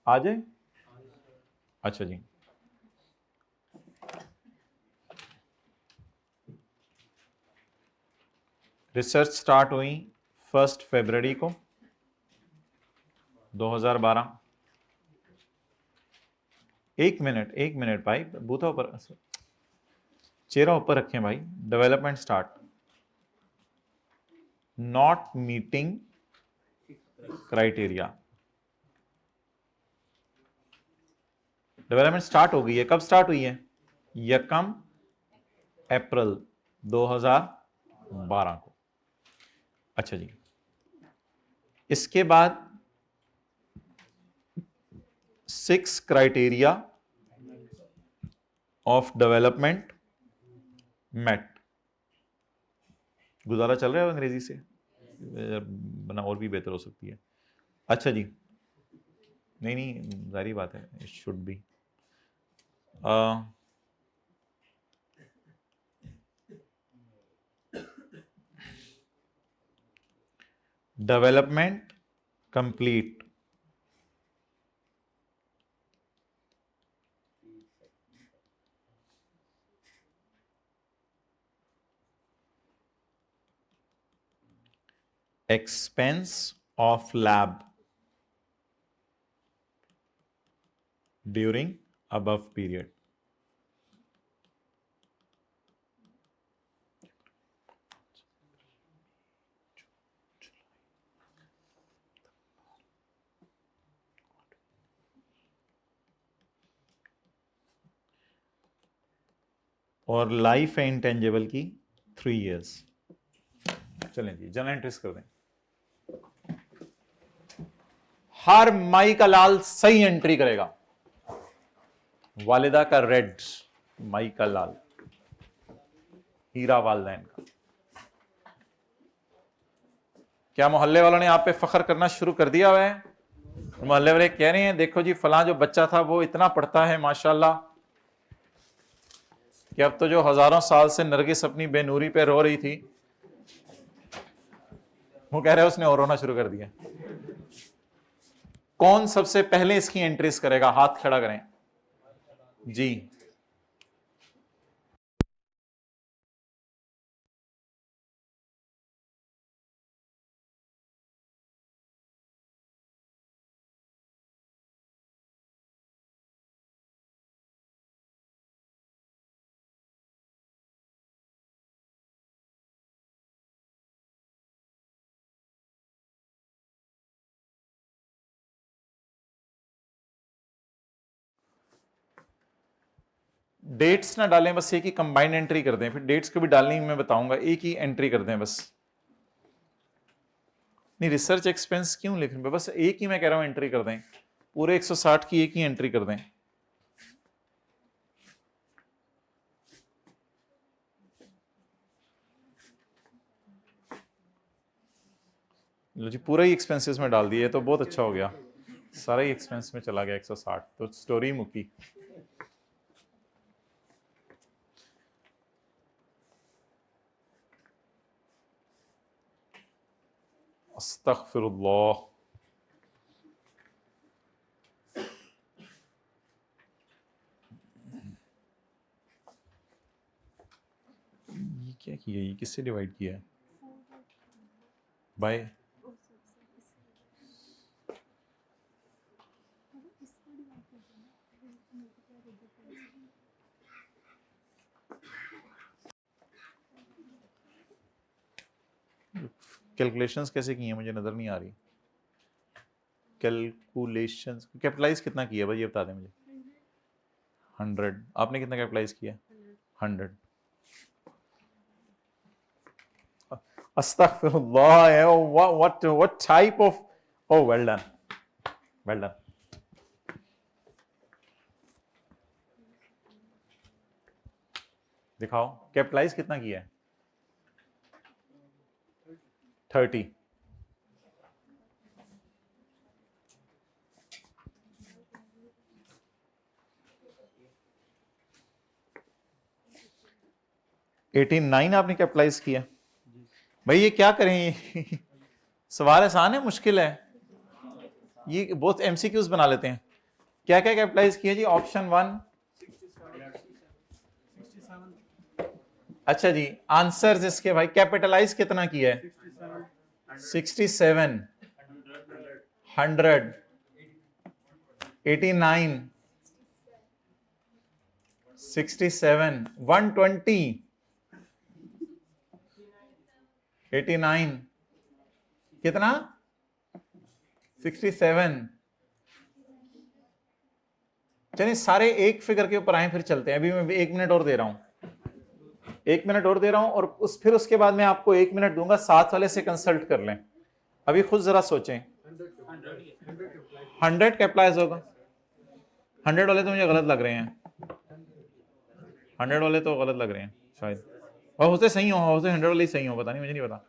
आ जाए। अच्छा जी, research start हुई 1 फरवरी को 2012। एक मिनट भाई, बूथा ऊपर, चेहरा ऊपर रखें भाई। Development start, not meeting criteria. Development start हो गई है। कब स्टार्ट हुई है? 1 अप्रैल 2012 को। अच्छा जी, इसके बाद 6 क्राइटेरिया ऑफ डेवलपमेंट मेट। गुजारा चल रहा है अंग्रेजी से, बना और भी बेहतर हो सकती है। अच्छा जी, नहीं जारी बात है, it should be. Development complete, expense of lab during above period। और लाइफ है इंटेंजिबल की 3 इयर्स। चलें जी, जनरल एंट्रीज कर दें। हर माई का लाल सही एंट्री करेगा। वालिदा का रेड, माई का लाल, हीरा वालदैन का। क्या मोहल्ले वालों ने आप पे फख्र करना शुरू कर दिया हुआ है? मोहल्ले वाले कह रहे हैं देखो जी फलां जो बच्चा था वो इतना पढ़ता है माशाल्लाह, कि अब तो जो हजारों साल से नरगिस अपनी बेनूरी पे रो रही थी, वो कह रहे हैं उसने और रोना शुरू कर दिया। कौन सबसे पहले इसकी एंट्रीज करेगा? हाथ खड़ा करें जी। डेट्स ना डालें, बस एक ही कंबाइंड एंट्री कर दें, फिर डेट्स को भी डालनी मैं बताऊंगा, एक ही एंट्री कर दें बस। नहीं रिसर्च एक्सपेंस क्यों लिख रहे हैं, बस एक ही मैं कह रहा हूं एंट्री कर दें, पूरे 160 की एक ही एंट्री कर दें। लो जी, पूरा ही एक्सपेंसेस में डाल दिए तो बहुत अच्छा हो गया, सारा ही एक्सपेंस में चला गया 160, तो स्टोरी मुकी। अस्तगफिरुल्लाह। ये क्या किया, ये किससे डिवाइड किया है? बाय कैलकुलेशंस कैसे की हैं मुझे नजर नहीं आ रही। कैलकुलेशंस कैपिटलाइज कितना किया भाई ये बता दें मुझे। 100। आपने कितना कैपिटलाइज किया? 100। अस्तगफिरुल्लाह। What type of, oh well done, well done. दिखाओ कैपिटलाइज कितना किया है? 30। $89 आपने कैपिटलाइज किया। भाई ये क्या करें सवाल आसान है मुश्किल है? ये बहुत एमसीक्यूज बना लेते हैं। क्या क्या कैपिटलाइज किया जी? ऑप्शन 1। अच्छा जी, आंसर इसके भाई कैपिटलाइज कितना किया है? 67, 100, 89, 67, 120, 89, कितना? 67। चलिए सारे एक फिगर के ऊपर आए, फिर चलते हैं। अभी मैं 1 मिनट और दे रहा हूं, 1 मिनट और दे रहा हूं, और फिर उसके बाद मैं आपको 1 मिनट दूंगा, साथ वाले से कंसल्ट कर लें। अभी खुद जरा सोचें। 100 कैपिटलाइज होगा? 100 वाले तो मुझे गलत लग रहे हैं, 100 वाले तो गलत लग रहे हैं शायद, और होते सही हो, होते 100 वाले ही सही हो, पता नहीं, मुझे नहीं पता।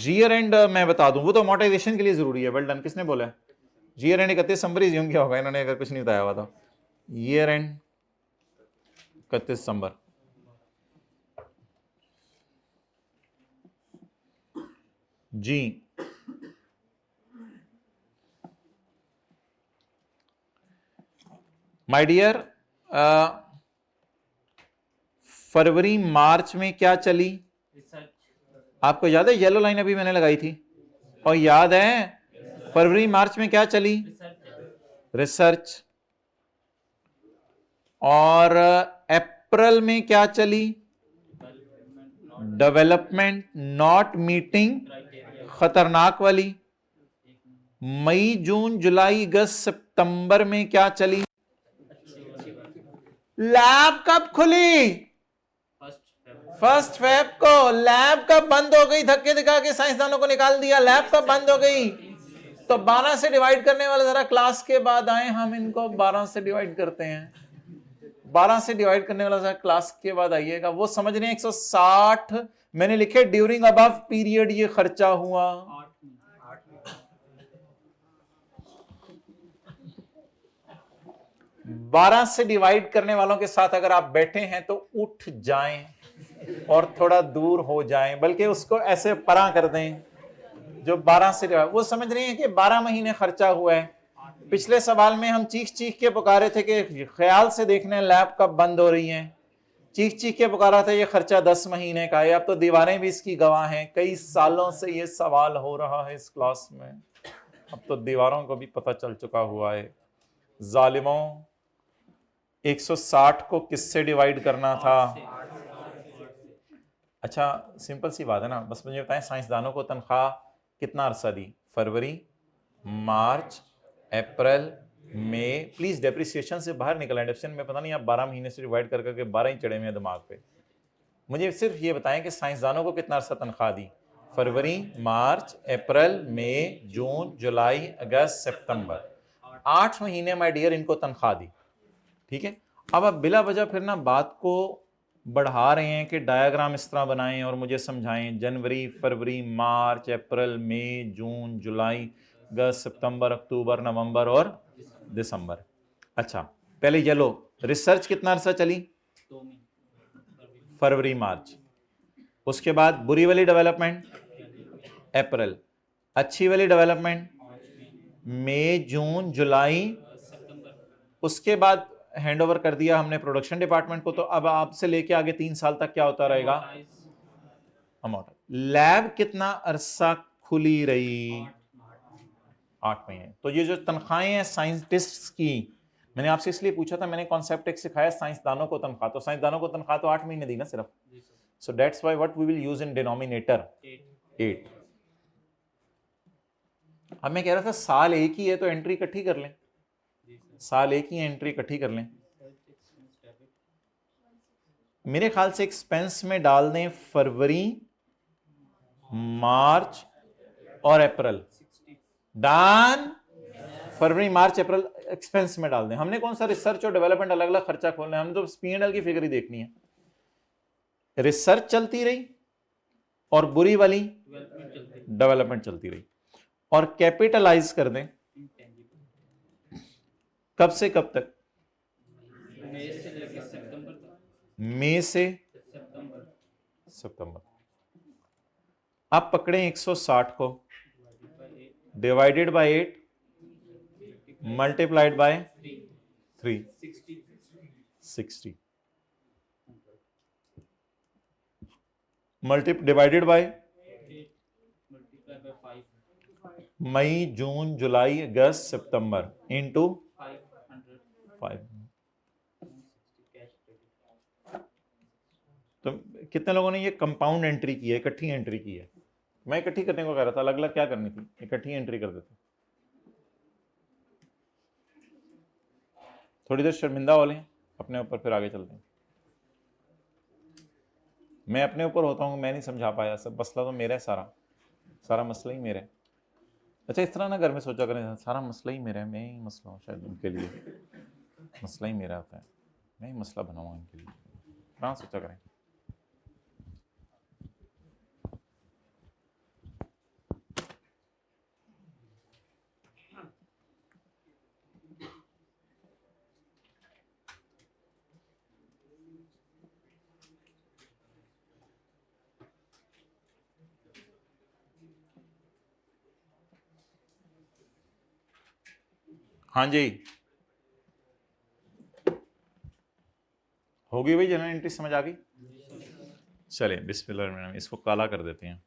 ईयर एंड मैं बता दूं, वो तो अमोर्टाइजेशन के लिए जरूरी है। वेल डन, किसने बोला है? ईयर एंड 31 दिसंबर ही क्या होगा, इन्होंने अगर कुछ नहीं बताया हुआ तो। Year end 31 December. जी माय डियर, फरवरी मार्च में क्या चली? आपको याद है? येलो लाइन अभी मैंने लगाई थी, और याद है फरवरी मार्च में क्या चली? रिसर्च। और अप्रैल में क्या चली? डेवलपमेंट नॉट मीटिंग, खतरनाक वाली। मई जून जुलाई अगस्त सितंबर में क्या चली? लैब कब खुली? 1 फेब को। लैब कब बंद हो गई? धक्के दिखा के साइंसदानों को निकाल दिया। लैब कब बंद हो गई? तो 12 से डिवाइड करने वाले जरा क्लास के बाद आए, हम इनको 12 से डिवाइड करते हैं। 12 से डिवाइड करने वाला जरा क्लास के बाद आइएगा। वो समझ रहे हैं 160 मैंने लिखे ड्यूरिंग अबव पीरियड ये खर्चा हुआ। 12 से डिवाइड करने वालों के साथ अगर आप बैठे हैं तो उठ जाएं और थोड़ा दूर हो जाएं, बल्कि उसको ऐसे परा कर दें जो 12 से डिवाइड। वो समझ रहे हैं कि 12 महीने खर्चा हुआ है। पिछले सवाल में हम चीख चीख के पुकारे थे कि ख्याल से देखने लैब कब बंद हो रही हैं, चीख चीख के पुकारा था ये खर्चा 10 महीने का है। अब तो दीवारें भी इसकी गवाह हैं, कई सालों से ये सवाल हो रहा है इस क्लास में, अब तो दीवारों को भी पता चल चुका हुआ है। जालिमों, 160 को किससे डिवाइड करना था? अच्छा सिंपल सी बात है ना, बस मुझे बताएं साइंसदानों को तनख्वाह कितना अरसा दी? फरवरी, मार्च, अप्रैल, मई। प्लीज डेप्रिसिएशन से बाहर निकल आए। डेप्रिसिएशन में पता नहीं आप 12 महीने से डिवाइड कर करके 12 ही चढ़े हुए हैं दिमाग पे। मुझे सिर्फ ये बताएं कि साइंसदानों को कितना अरसा तनख्वाह दी? फरवरी, मार्च, अप्रैल, मई, जून, जुलाई, अगस्त, सितंबर। 8 महीने माय डियर इनको तनख्वाह दी। ठीक है, अब आप बिला वजह फिर ना बात को बढ़ा रहे हैं कि डायग्राम इस तरह बनाएं और मुझे समझाएं। जनवरी, फरवरी, मार्च, अप्रैल, मई, जून, जुलाई, अगस्त, सितंबर, अक्टूबर, नवंबर और दिसंबर। अच्छा पहले ये लो, रिसर्च कितना अरसा चली? फरवरी मार्च। उसके बाद बुरी वाली डेवलपमेंट अप्रैल, अच्छी वाली डेवलपमेंट मई, जून, जुलाई। उसके बाद हैंडओवर कर दिया हमने प्रोडक्शन डिपार्टमेंट को। तो अब आपसे लेके आगे 3 साल तक क्या होता रहेगा? अमाउंट। लैब कितना अरसा खुली रही? 8 महीने। तो ये जो तनख्वाहें हैं साइंटिस्ट्स की, मैंने आपसे इसलिए पूछा था, मैंने कॉन्सेप्ट एक सिखाया साइंसदानों को तनख्वाह। तो साइंसदानों को तनख्वाह तो 8 महीने दी ना सिर्फ। So that's why what we will use in denominator 8। अब मैं कह रहा था साल एक ही है तो एंट्री इकट्ठी कर लें, साल एक ही एंट्री इकट्ठी कर लें। मेरे ख्याल से एक्सपेंस में डाल दें फरवरी, मार्च और अप्रैल। डन। फरवरी, मार्च, अप्रैल एक्सपेंस में डाल दें। हमने कौन सा रिसर्च और डेवलपमेंट अलग अलग खर्चा खोलना है? हमने तो P&L की फिगर ही देखनी है। रिसर्च चलती रही और बुरी वाली डेवलपमेंट चलती रही, और कैपिटलाइज कर दें कब से कब तक? मई से सितंबर। आप पकड़े 160 को, divided by 8, multiplied by 3 60 divided by मई जून जुलाई अगस्त सितंबर इनटू 5। तो कितने लोगों ने ये कंपाउंड एंट्री की है, इकट्ठी एंट्री की है? मैं इकट्ठी करने को कह रहा था, अलग अलग क्या करनी थी, इकट्ठी एंट्री कर देते। थोड़ी देर शर्मिंदा हो लें अपने ऊपर, फिर आगे चलते हैं। मैं अपने ऊपर होता हूँ, मैं नहीं समझा पाया, सब मसला तो मेरा है, सारा मसला ही मेरा है। अच्छा, इस तरह ना घर में सोचा करें, सारा मसला ही मेरा है, मैं ही मसला हूँ शायद उनके लिए, मसला ही मेरा होता है, मैं ही मसला बनाऊँ उनके लिए, कहाँ सोचा करें। हाँ जी, होगी भाई, जनरल एंट्री समझ आ गई? चले बिस्मिल्लाह, इसको काला कर देते हैं।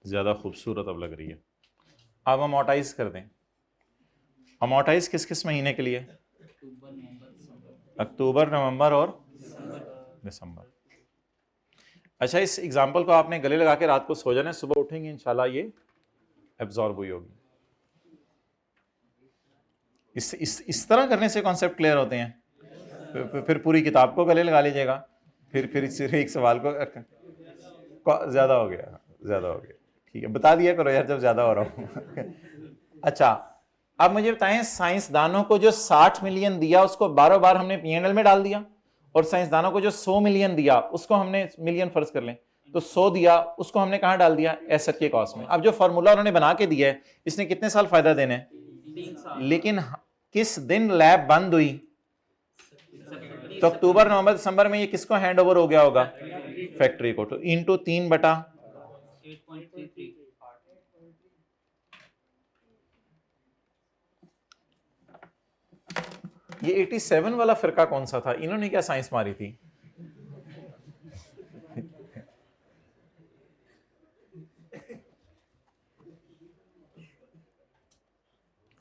ज्यादा खूबसूरत अब लग रही है। अब अमोर्टाइज कर दें। अमोर्टाइज किस किस महीने के लिए? अक्टूबर, नवंबर और दिसंबर। अच्छा, इस एग्जाम्पल को आपने गले लगा के रात को सो जाना, सुबह उठेंगे इंशाल्लाह ये एब्जॉर्ब हुई होगी। इस तरह करने से कॉन्सेप्ट क्लियर होते हैं। फिर पूरी किताब को गले लगा लीजिएगा, फिर इस एक सवाल को ज्यादा हो गया, ठीक है, बता दिया करो यार जब ज्यादा हो रहा हूँ। अच्छा, अब मुझे बताएं, साइंसदानों को जो 60 मिलियन दिया उसको बार बार हमने पीएनएल में डाल दिया, और साइंसदानों को जो 100 मिलियन दिया उसको हमने, मिलियन फर्ज कर लें, तो 100 दिया उसको हमने कहां डाल दिया? एसेट के कॉस्ट में। अब जो फार्मूला उन्होंने बना के दिया है, इसने कितने साल फायदा देने हैं? 3 साल। लेकिन किस दिन लैब बंद हुई? तो अक्टूबर, नवंबर, दिसंबर में ये किसको हैंड ओवर हो गया होगा? फैक्ट्री को। तो इनटू 3/8.33। ये 87 वाला फिरका कौन सा था? इन्होंने क्या साइंस मारी थी?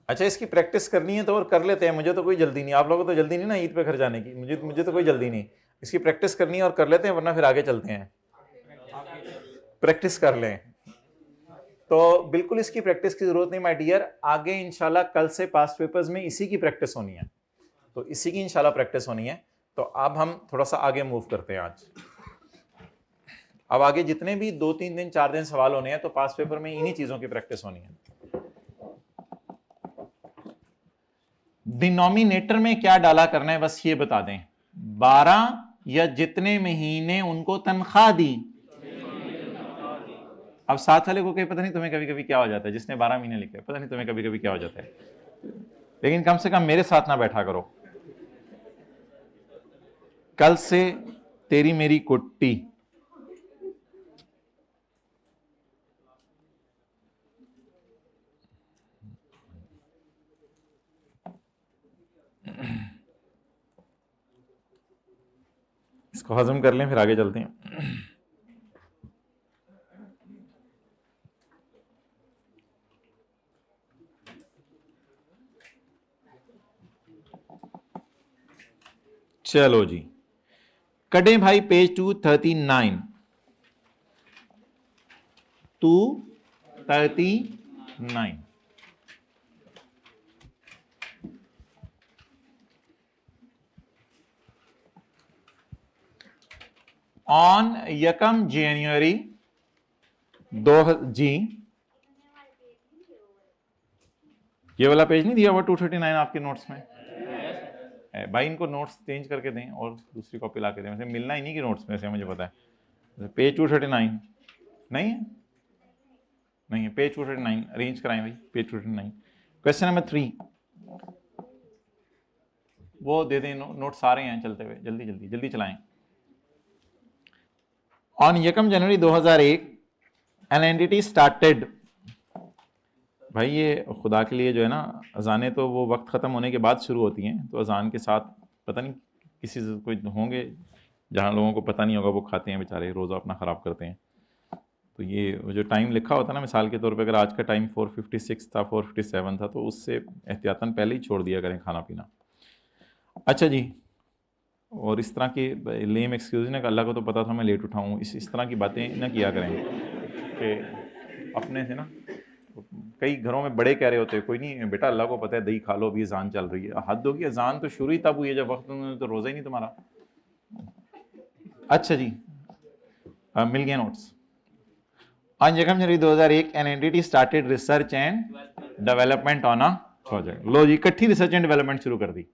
अच्छा, इसकी प्रैक्टिस करनी है तो और कर लेते हैं, मुझे तो कोई जल्दी नहीं, आप लोगों को तो जल्दी नहीं ना ईद पे घर जाने की, मुझे तो कोई जल्दी नहीं। इसकी प्रैक्टिस करनी है और कर लेते हैं, वरना फिर आगे चलते हैं। प्रैक्टिस कर लें तो बिल्कुल इसकी प्रैक्टिस की जरूरत नहीं माय डियर, आगे इंशाल्लाह कल से पास्ट पेपर्स में इसी की प्रैक्टिस होनी है, तो इसी की इंशाल्लाह प्रैक्टिस होनी है। तो अब हम थोड़ा सा आगे मूव करते हैं आज। अब आगे जितने भी 2-3 दिन 4 दिन सवाल होने हैं, तो पास्ट पेपर में इन्हीं चीजों की प्रैक्टिस होनी है। डिनोमिनेटर में क्या डाला करना है बस ये बता दें। 12 या जितने महीने उनको तनख्वाह दी। अब साथ वाले को कहीं पता नहीं तुम्हें कभी कभी क्या हो जाता है, जिसने 12 महीने लिखे पता नहीं तुम्हें कभी कभी क्या हो जाता है, लेकिन कम से कम मेरे साथ ना बैठा करो। कल से तेरी मेरी कुट्टी। इसको हजम कर लें, फिर आगे चलते हैं। चलो जी, कटें भाई पेज 239। 239 ऑन 1 जनवरी 2 जी, ये वाला पेज नहीं दिया हुआ 239 आपके नोट्स में है भाई, इनको नोट्स चेंज करके दें और दूसरी कॉपी ला के दें, वैसे मिलना ही नहीं कि नोट्स में से, मुझे पता है। पेज 239 नहीं है, नहीं है पेज 239, अरेंज कराएं भाई पेज 239। क्वेश्चन नंबर 3 वो दे दें, नोट्स आ रहे हैं चलते हुए, जल्दी जल्दी जल्दी चलाएं। ऑन यकम जनवरी 2001 एन एंटिटी स्टार्टेड। भाई ये खुदा के लिए जो है ना, अजानें तो वो वक्त ख़त्म होने के बाद शुरू होती हैं, तो अजान के साथ पता नहीं किसी से कोई होंगे जहाँ लोगों को पता नहीं होगा, वो खाते हैं बेचारे, रोज़ा अपना ख़राब करते हैं। तो ये जो टाइम लिखा होता है ना, मिसाल के तौर पे अगर आज का टाइम 4:56 था, 4:57 था, तो उससे एहतियातन पहले ही छोड़ दिया करें खाना पीना। अच्छा जी, और इस तरह के लेम एक्सक्यूज ना, अल्लाह को तो पता था मैं लेट उठाऊँ, इस तरह की बातें ना किया करें कि अपने से ना, कई घरों में बड़े कह रहे होते हैं, कोई नहीं बेटा, अल्लाह को पता है, दही खा लो, अभी अजान चल रही है। हद होगी, अजान तो शुरू ही तब हुई है जब वक्त, तो रोज़ा ही नहीं तुम्हारा। अच्छा जी, मिल गया नोट्स। ऑन यकम January 2001 an entity started research and development on a project. लो जी, इकट्ठी रिसर्च एंड डेवलपमेंट शुरू कर दी।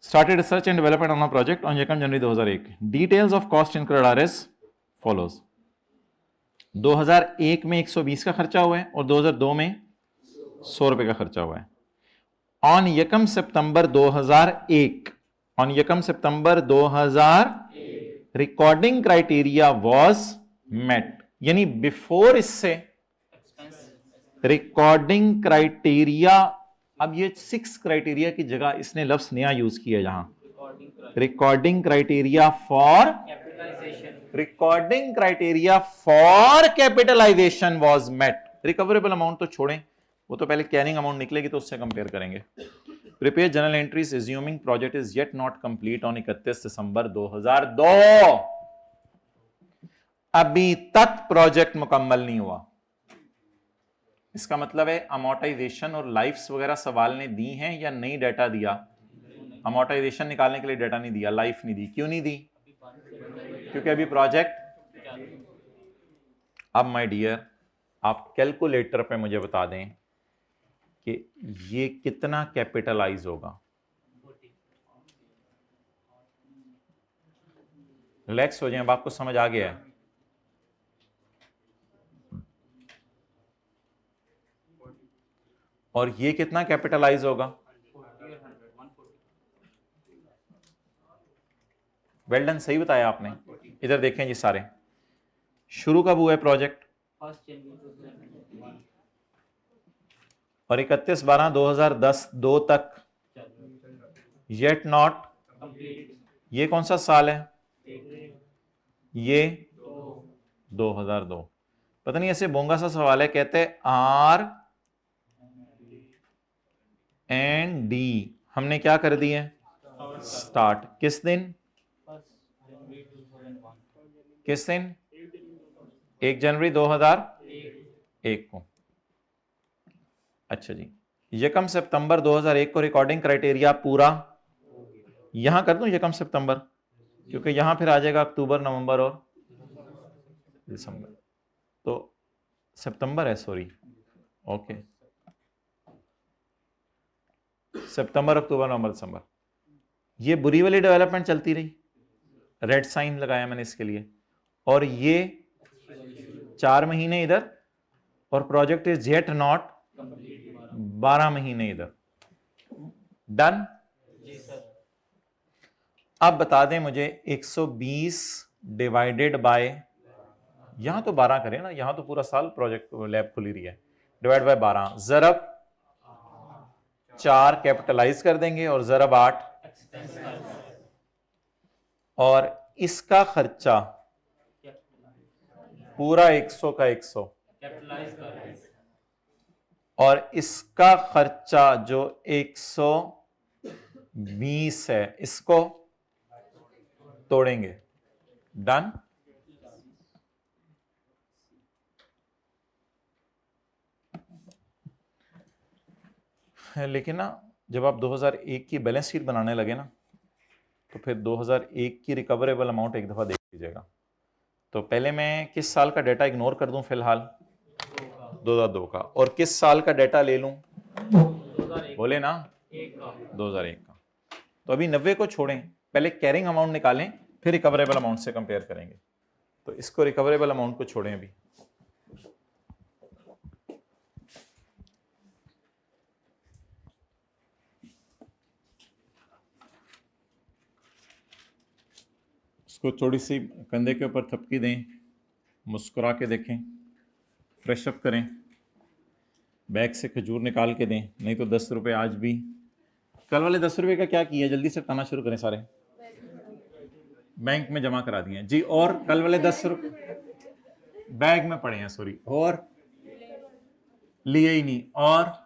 Started research and development on a project on यकम January 2001। Details of cost incurred are as follows. 2001 में 120 का खर्चा हुआ है और 2002 में 100 रुपए का खर्चा हुआ है। ऑन यकम सितंबर 2001, ऑन यकम सितंबर 2000 रिकॉर्डिंग क्राइटेरिया वॉज मेट, यानी बिफोर इससे रिकॉर्डिंग क्राइटेरिया। अब ये 6 क्राइटेरिया की जगह इसने लफ्ज नया यूज किया है, जहां recording criteria for capitalization was met. Recoverable amount तो छोड़ें, वो तो पहले कैरिंग अमाउंट निकलेगी तो उससे कंपेयर करेंगे। Prepare general entries assuming project is yet not complete on 31 दिसंबर 2002। अभी तक प्रोजेक्ट मुकम्मल नहीं हुआ। इसका मतलब है अमोर्टाइजेशन और लाइफ्स वगैरह सवाल ने दी हैं या नहीं डाटा दिया? अमोर्टाइजेशन निकालने के लिए डाटा नहीं दिया, लाइफ नहीं दी। क्यों नहीं दी? क्योंकि अभी प्रोजेक्ट। अब माय डियर, आप कैलकुलेटर पे मुझे बता दें कि ये कितना कैपिटलाइज होगा। रिलैक्स हो जाएं, अब आपको समझ आ गया है। और ये कितना कैपिटलाइज होगा? वेल डन, सही बताया आपने। इधर देखें जी, सारे शुरू कब हुआ है प्रोजेक्ट? और 31/12/2010 2 तक येट नॉट। ये कौन सा साल है? ये 2002। पता नहीं, ऐसे बोंगा सा सवाल है, कहते हैं आर एंड डी हमने क्या कर दिए? स्टार्ट। किस दिन? किस दिन? 1 जनवरी 2001 को। अच्छा जी, यकम सितंबर 2001 को रिकॉर्डिंग क्राइटेरिया पूरा। यहां कर दूं यकम सितंबर, क्योंकि यहां फिर आ जाएगा अक्टूबर, नवंबर और दिसंबर। तो सितंबर है, सॉरी, ओके, सितंबर, अक्टूबर, नवंबर, दिसंबर। ये बुरी वाली डेवलपमेंट चलती रही, रेड साइन लगाया मैंने इसके लिए। और ये 4 महीने इधर, और प्रोजेक्ट इज येट नॉट 12 महीने इधर। डन। अब बता दें मुझे 120 डिवाइडेड बाय, यहां तो 12 करें ना, यहां तो पूरा साल प्रोजेक्ट लैब खुली रही है, डिवाइड बाय 12, जरब 4 कैपिटलाइज कर देंगे और जरब 8, और इसका खर्चा पूरा 100 का 100, और इसका खर्चा जो 120 है इसको तोड़ेंगे। डन। लेकिन ना, जब आप 2001 की बैलेंस शीट बनाने लगे ना, तो फिर 2001 की रिकवरेबल अमाउंट एक दफा देख लीजिएगा। तो पहले मैं किस साल का डाटा इग्नोर कर दूं फिलहाल? 2002 का। और किस साल का डाटा ले लूं? बोले ना, 2001 का। तो अभी 90 को छोड़ें, पहले कैरिंग अमाउंट निकालें, फिर रिकवरेबल अमाउंट से कंपेयर करेंगे। तो इसको रिकवरेबल अमाउंट को छोड़ें अभी। इसको थोड़ी सी कंधे के ऊपर थपकी दें, मुस्कुरा के देखें, फ्रेश अप करें, बैग से खजूर निकाल के दें, नहीं तो 10 रुपये आज भी। कल वाले 10 रुपये का क्या किया, जल्दी से बताना शुरू करें सारे। बैंक में जमा करा दिए जी। और कल वाले 10 रुपये बैग में पड़े हैं, सॉरी, और लिए ही नहीं, और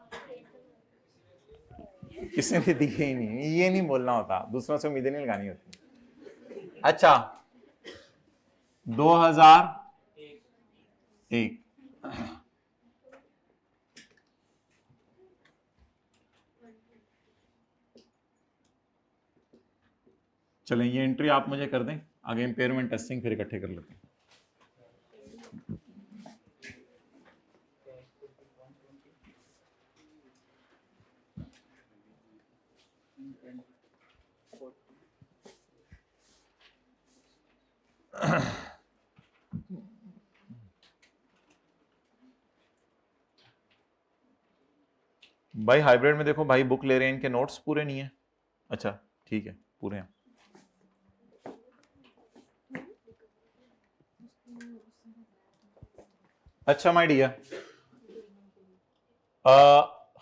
किसी ने दिए ही नहीं। ये नहीं बोलना होता, दूसरों से उम्मीदें नहीं लगानी होती। अच्छा, 2001, चलें ये एंट्री आप मुझे कर दें, आगे इंपेयरमेंट टेस्टिंग फिर इकट्ठे कर लेते हैं। भाई हाइब्रिड में देखो भाई, बुक ले रहे हैं, इनके नोट्स पूरे नहीं है। अच्छा ठीक है, पूरे हैं। अच्छा माय डियर,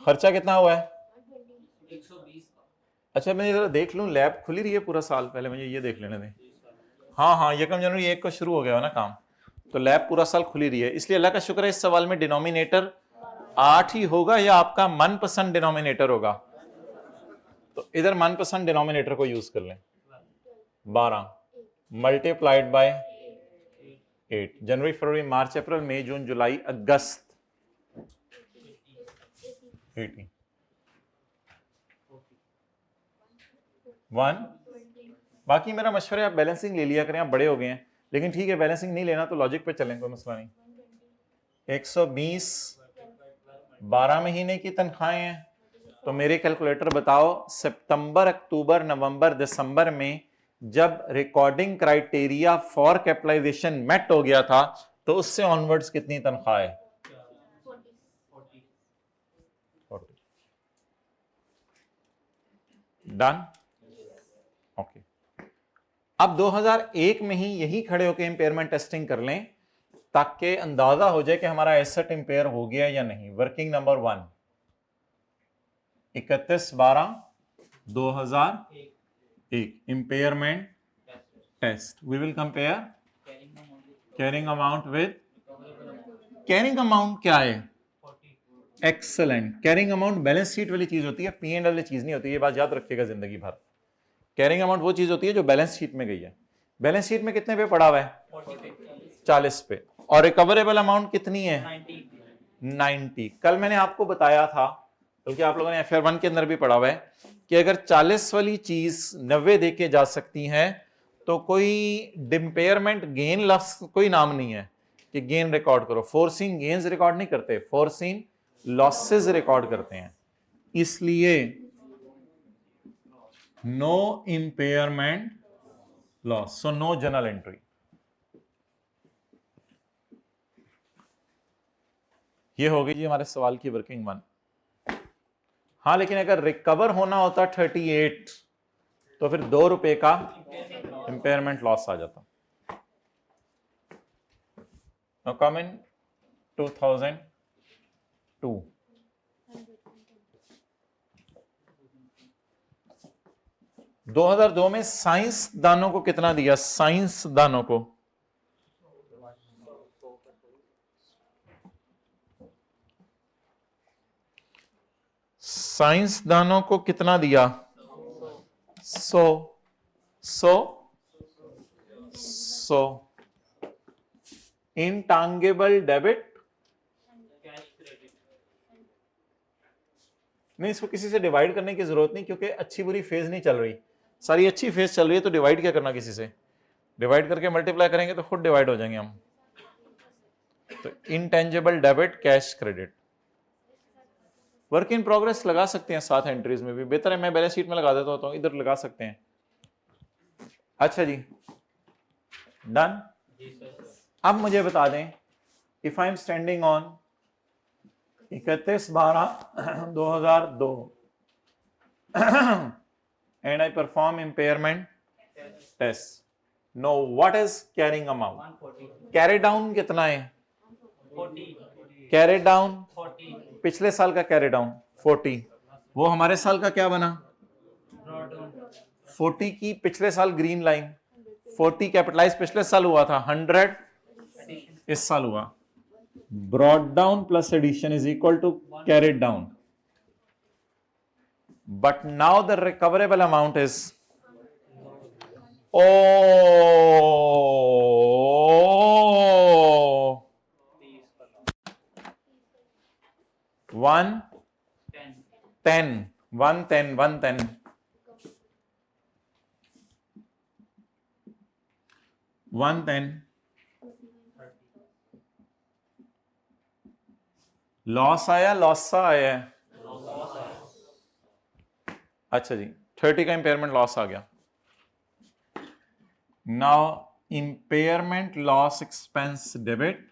खर्चा कितना हुआ है? 120 का। अच्छा मैं जरा देख लूं, लैब खुली रही है पूरा साल? पहले मुझे ये देख लेने दें। हाँ हाँ, 1 जनवरी 1 को शुरू हो गया हो ना काम, तो लैब पूरा साल खुली रही है, इसलिए अल्लाह का शुक्र है इस सवाल में डिनोमिनेटर 8 ही होगा या आपका मनपसंद डिनोमिनेटर होगा? तो इधर मनपसंद डिनोमिनेटर को यूज कर लें। 12 मल्टीप्लाइड बाय 8। जनवरी, फरवरी, मार्च, अप्रैल, मई, जून, जुलाई, अगस्त 18। 1। बाकी मेरा मशवरा है आप बैलेंसिंग ले लिया करें, आप बड़े हो गए हैं, लेकिन ठीक है बैलेंसिंग नहीं लेना तो लॉजिक पे चलें, कोई मसला नहीं। 120 12 महीने की तनख्वाहें हैं, तो मेरे कैलकुलेटर बताओ सितंबर, अक्टूबर, नवंबर, दिसंबर में जब recording criteria for capitalization met हो गया था तो उससे ऑनवर्ड्स कितनी तनख्वाह है? 40। Done, okay. अब 2001 में ही यही खड़े होकर इंपेयरमेंट टेस्टिंग कर लें ताकि अंदाजा हो जाए कि हमारा एसेट इंपेयर हो गया या नहीं। Working number 1 31/12/2001 impairment test. We will compare carrying amount with carrying amount. क्या है? Excellent. Carrying amount balance sheet वाली चीज होती है, पी एंड एल चीज नहीं होती, ये बात याद रखिएगा जिंदगी भर। कैरिंग अमाउंट वो चीज होती है जो बैलेंस शीट में गई है। बैलेंस शीट में कितने पे पड़ा हुआ है? 40 पे। और रिकवरेबल अमाउंट कितनी है? 90। कल मैंने आपको बताया था, क्योंकि आप लोगों ने FR1 के अंदर भी पढ़ा हुआ है, कि अगर 40 वाली चीज 90 देके जा सकती है तो कोई डिम्पेयरमेंट गेन लॉस कोई नाम नहीं है कि गेन रिकॉर्ड करो। फोर्सिंग गेन्स रिकॉर्ड नहीं करते, फोर्सिंग लॉसेस रिकॉर्ड करते हैं। इसलिए no impairment loss, so no journal entry. ये हो गई जी हमारे सवाल की वर्किंग 1। हाँ लेकिन अगर रिकवर होना होता 38 तो फिर 2 रुपए का इंपेयरमेंट लॉस आ जाता। नाउ कम इन 2002। दो 2002 में साइंस दानों को कितना दिया? साइंस दानों को कितना दिया? 100 इनटांगेबल डेबिट नहीं, इसको किसी से डिवाइड करने की जरूरत नहीं, क्योंकि अच्छी बुरी फेज नहीं चल रही, सारी अच्छी फेज चल रही है, तो डिवाइड क्या करना किसी से? डिवाइड करके मल्टीप्लाई करेंगे तो खुद डिवाइड हो जाएंगे हम। तो intangible debit, cash credit. Work in progress लगा सकते हैं साथ एंट्रीज में भी, बेहतर है मैं बैलेंस शीट में लगा देता हूं, इधर लगा सकते हैं। अच्छा जी, डन। अब मुझे बता दें, if I am standing on 31/12/2002 and I perform impairment test, no, what is carrying amount? 140 carry down कितना है? 40 कैरी डाउन 40 पिछले साल का कैरी डाउन 40, वो हमारे साल का क्या बना? brought down 40 की पिछले साल ग्रीन लाइन, 40 कैपिटलाइज पिछले साल हुआ था, 100 addition इस साल हुआ। Brought down plus addition is equal to carried down, but now the recoverable amount is oh 110 10 110 110 110 loss आया, लॉस सा आया है। अच्छा जी, 30 का इंपेयरमेंट लॉस आ गया। Now impairment loss expense debit,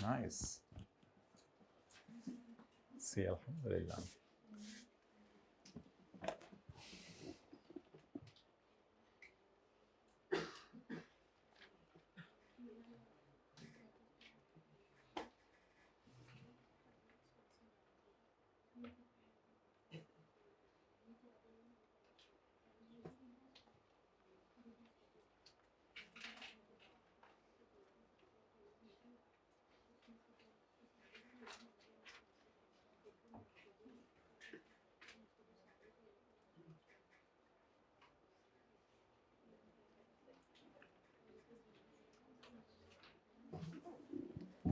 nice see अल्हम्दुलिल्लाह।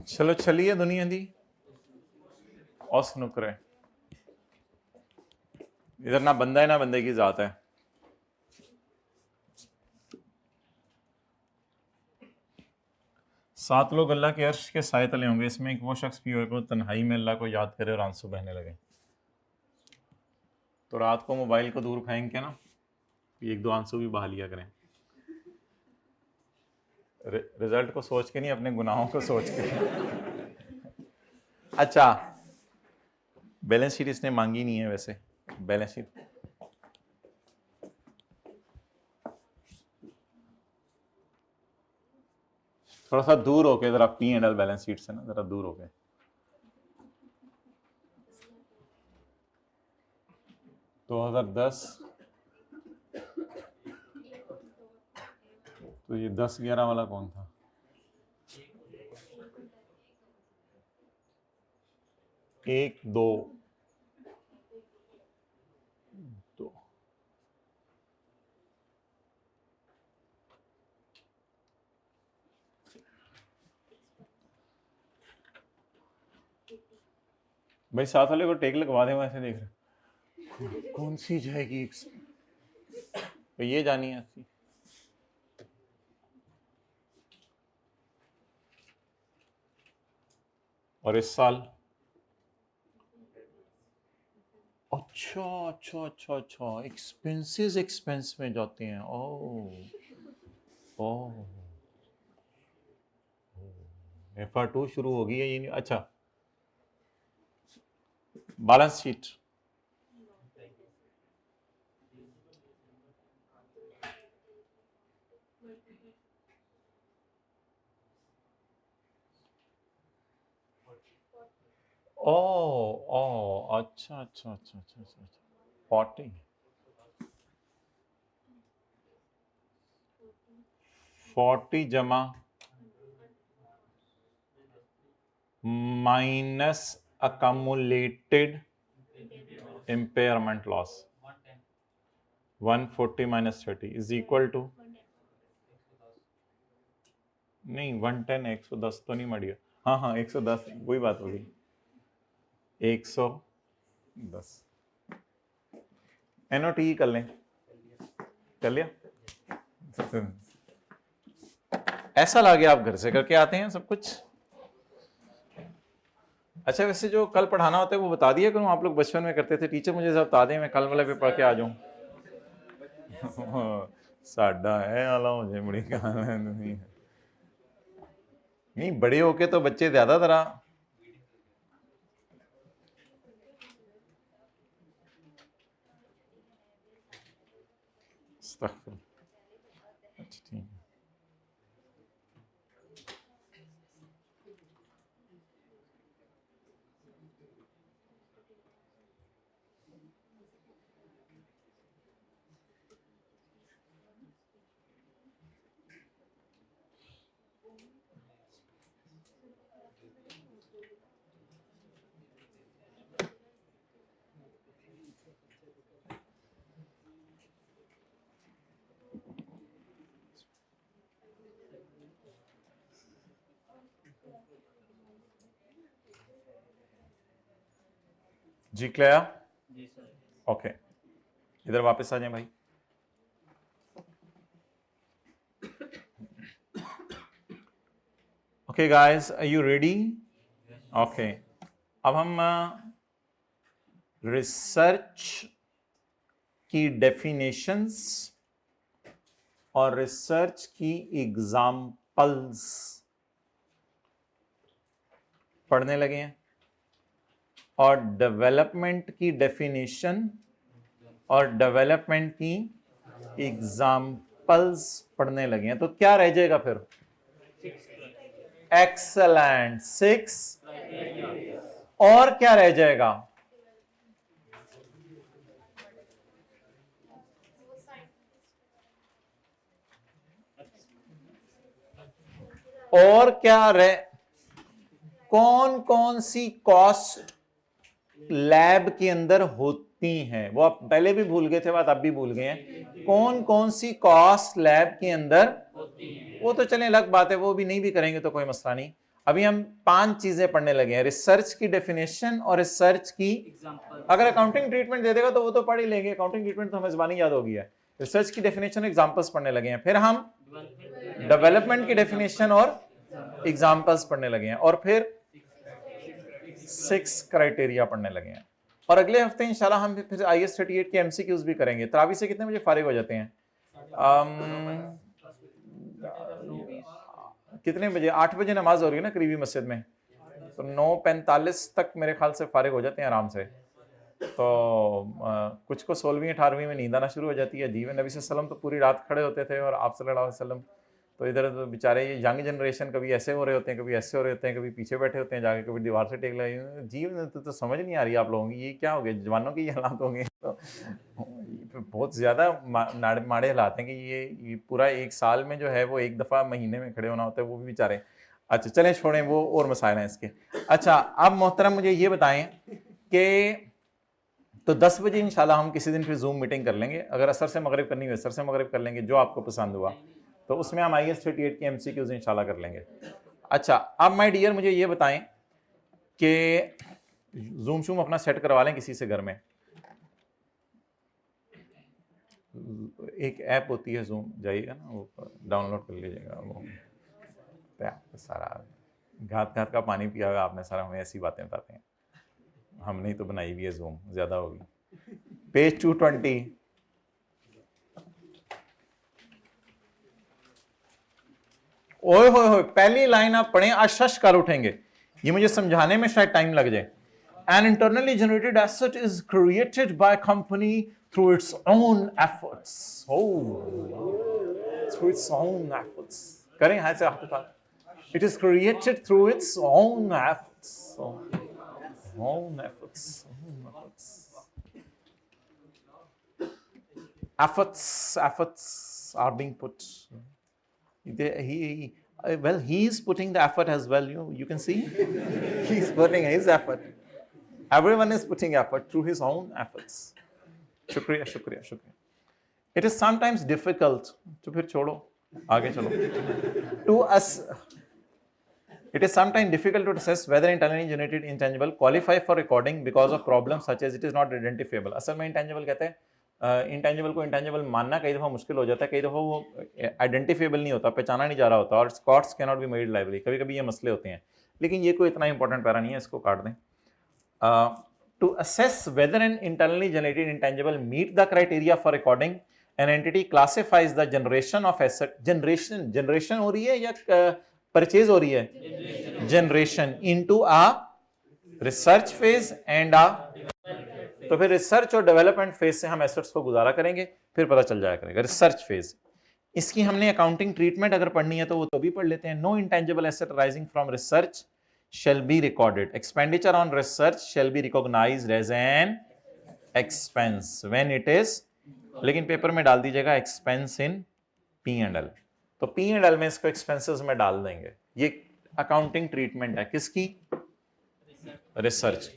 चलो चलिए दुनिया दी और सुनुकरे, इधर ना बंदा है ना बंदे की जात है। सात लोग अल्लाह के अर्श के साए तले होंगे, इसमें एक वो शख्स भी होगा तन्हाई में अल्लाह को याद करे और आंसू बहने लगे। तो रात को मोबाइल को दूर फेंक के ना एक दो आंसू भी बहा लिया करें। रिजल्ट को सोच के नहीं, अपने गुनाहों को सोच के। अच्छा, बैलेंस शीट इसने मांगी नहीं है वैसे, बैलेंस शीट थोड़ा सा दूर होके जरा P&L बैलेंस शीट से ना जरा दूर होके। तो 2010 तो ये 10-11 वाला कौन था? एक दो दो भाई साथ वाले को टेक लगवा दे, वैसे देख रहे कौन सी जाएगी। तो ये जानी है अच्छी। और इस साल अच्छा अच्छा अच्छा अच्छा एक्सपेंसेस एक्सपेंस में जाते हैं। ओह FR2 शुरू हो गई है ये नहीं। अच्छा, बैलेंस शीट ओ अच्छा अच्छा अच्छा अच्छा अच्छा 40 40 जमा minus accumulated impairment loss 140 minus 30 is equal to नहीं 110 110 तो नहीं मर गया। हाँ हाँ 110 वही बात होगी 110। NOT कर लें, कर लिया। ऐसा लगे आप घर से करके आते हैं सब कुछ। अच्छा, वैसे जो कल पढ़ाना होता है वो बता दिया करूँ, आप लोग बचपन में करते थे, टीचर मुझे सब बता दें, मैं कल वाले पे पढ़ के आ जाऊँ। साडा है आला मुझे बड़ी कहानी नहीं, बड़े होके तो बच्चे ज्यादा तरह अच्छा ठीक है। जी क्लियर? जी सर। ओके, इधर वापस आ जाए भाई। Okay guys, are you ready? Okay, अब हम रिसर्च की डेफिनेशंस और रिसर्च की एग्जाम्पल्स पढ़ने लगे हैं, और डेवलपमेंट की डेफिनेशन और डेवलपमेंट की एग्जाम्पल्स पढ़ने लगे हैं। तो क्या रह जाएगा फिर? एक्सेलेंट, 6 और क्या रह जाएगा? और क्या रह, कौन कौन सी कॉस्ट लैब के अंदर होती हैं? वो आप पहले भी भूल गए थे बात, अब भी भूल गए हैं। कौन कौन सी कॉस्ट लैब के अंदर होती हैं? वो तो चलें अलग बात है, वो भी नहीं भी करेंगे तो कोई मसला नहीं। अभी हम 5 चीजें पढ़ने लगे हैं, रिसर्च की डेफिनेशन और रिसर्च की एग्जांपल। अगर अकाउंटिंग ट्रीटमेंट दे देगा तो वो तो पढ़ ही लेंगे, अकाउंटिंग ट्रीटमेंट तो हमें ज़बानी याद होगी है। रिसर्च की डेफिनेशन, एग्जांपल्स पढ़ने लगे हैं। फिर हम डेवलपमेंट की डेफिनेशन और एग्जांपल्स पढ़ने लगे हैं, और फिर 6 क्राइटेरिया पढ़ने लगे हैं। और अगले हफ्ते इंशाल्लाह हम फिर IAS 38 के MCQs भी करेंगे। तरावी से कितने बजे फारिग हो जाते हैं? कितने बजे? 8 बजे नमाज हो रही है ना करीबी मस्जिद में, तो 9:45 तक मेरे ख्याल से फारिग हो जाते हैं आराम से। तो कुछ को 16वीं 18वीं में नींद आना शुरू हो जाती है। अजीब है, नबी सल्लल्लाहु अलैहि वसल्लम तो पूरी रात खड़े होते थे, और आप सल्लल्लाहु अलैहि वसल्लम तो इधर तो बेचारे ये यंग जनरेशन कभी ऐसे हो रहे होते हैं, कभी ऐसे हो रहे होते हैं, कभी पीछे बैठे होते हैं जाके, कभी दीवार से टेक लगे। जीव तो समझ नहीं आ रही आप लोगों की, ये क्या हो गया, जवानों की हालात होंगे। तो बहुत ज़्यादा माड़े हालात हैं कि ये पूरा एक साल में जो है वो एक दफ़ा महीने में खड़े होना होता है, वो भी बेचारे। अच्छा चलें, छोड़ें, वो और मसाइल हैं इसके। अच्छा, अब मोहतरम मुझे ये बताएं कि तो 10 बजे इंशाल्लाह हम किसी दिन फिर जूम मीटिंग कर लेंगे। अगर असर से मगरिब करनी हो असर से मगरिब कर लेंगे, जो आपको पसंद हुआ। तो उसमें हम IAS 38 के MCQs इंशाल्लाह कर लेंगे। अच्छा, अब माय डियर मुझे ये बताएं कि जूम शूम अपना सेट करवा लें किसी से घर में। एक ऐप होती है जूम, जाइएगा ना, वो डाउनलोड कर लीजिएगा। वो सारा घात घात का पानी पिया हुआ आपने सारा, हमें ऐसी बातें बताते हैं। हमने ही तो बनाई हुई है जूम, ज्यादा होगी। पेज 220। ओए होए होए, पहली लाइन आप पढ़ें, आज शश कर उठेंगे, ये मुझे समझाने में शायद टाइम लग जाए। An internally generated asset is created by a company through its own efforts. Oh, through its own efforts. करें हाथ से हाथ उठा। It is created through its own efforts. Own efforts. Own efforts. Efforts are being put. Well, he is putting the effort as well. You can see, he is putting his effort. Everyone is putting effort through his own efforts. शुक्रिया शुक्रिया शुक्रिया। It is sometimes difficult. तो फिर छोड़ो, आगे चलो। To us, it is sometimes difficult to assess whether internally generated intangible qualify for recording because of problems such as it is not identifiable. असल में intangible कहते हैं, इंटेंजिबल को इंटेंजिबल मानना कई दफ़ा मुश्किल हो जाता है, कई दफ़ा वो आइडेंटिफिएबल नहीं होता, पहचाना नहीं जा रहा होता, और costs can not be made reliably, कभी कभी ये मसले होते हैं। लेकिन ये कोई इतना इंपॉर्टेंट पैरा नहीं है, इसको काट दें. To assess whether an internally generated intangible meet the criteria for recording, an entity classifies the generation of asset. generation हो रही है या परचेज हो रही है? generation into a research phase and a, तो फिर रिसर्च और डेवलपमेंट फेज से हम एसेट्स को गुजारा करेंगे, फिर पता चल जाया करेगा. रिसर्च फेज, इसकी हमने अकाउंटिंग ट्रीटमेट अगर पढ़नी है तो वो तो भी पढ़ लेते हैं. No intangible asset arising from research shall be recorded. Expenditure on research shall be recognized as an expense when it is, लेकिन पेपर में डाल दीजिएगा expense in P&L. तो P&L में इसको expenses में डाल देंगे. ये अकाउंटिंग ट्रीटमेंट है किसकी? रिसर्च.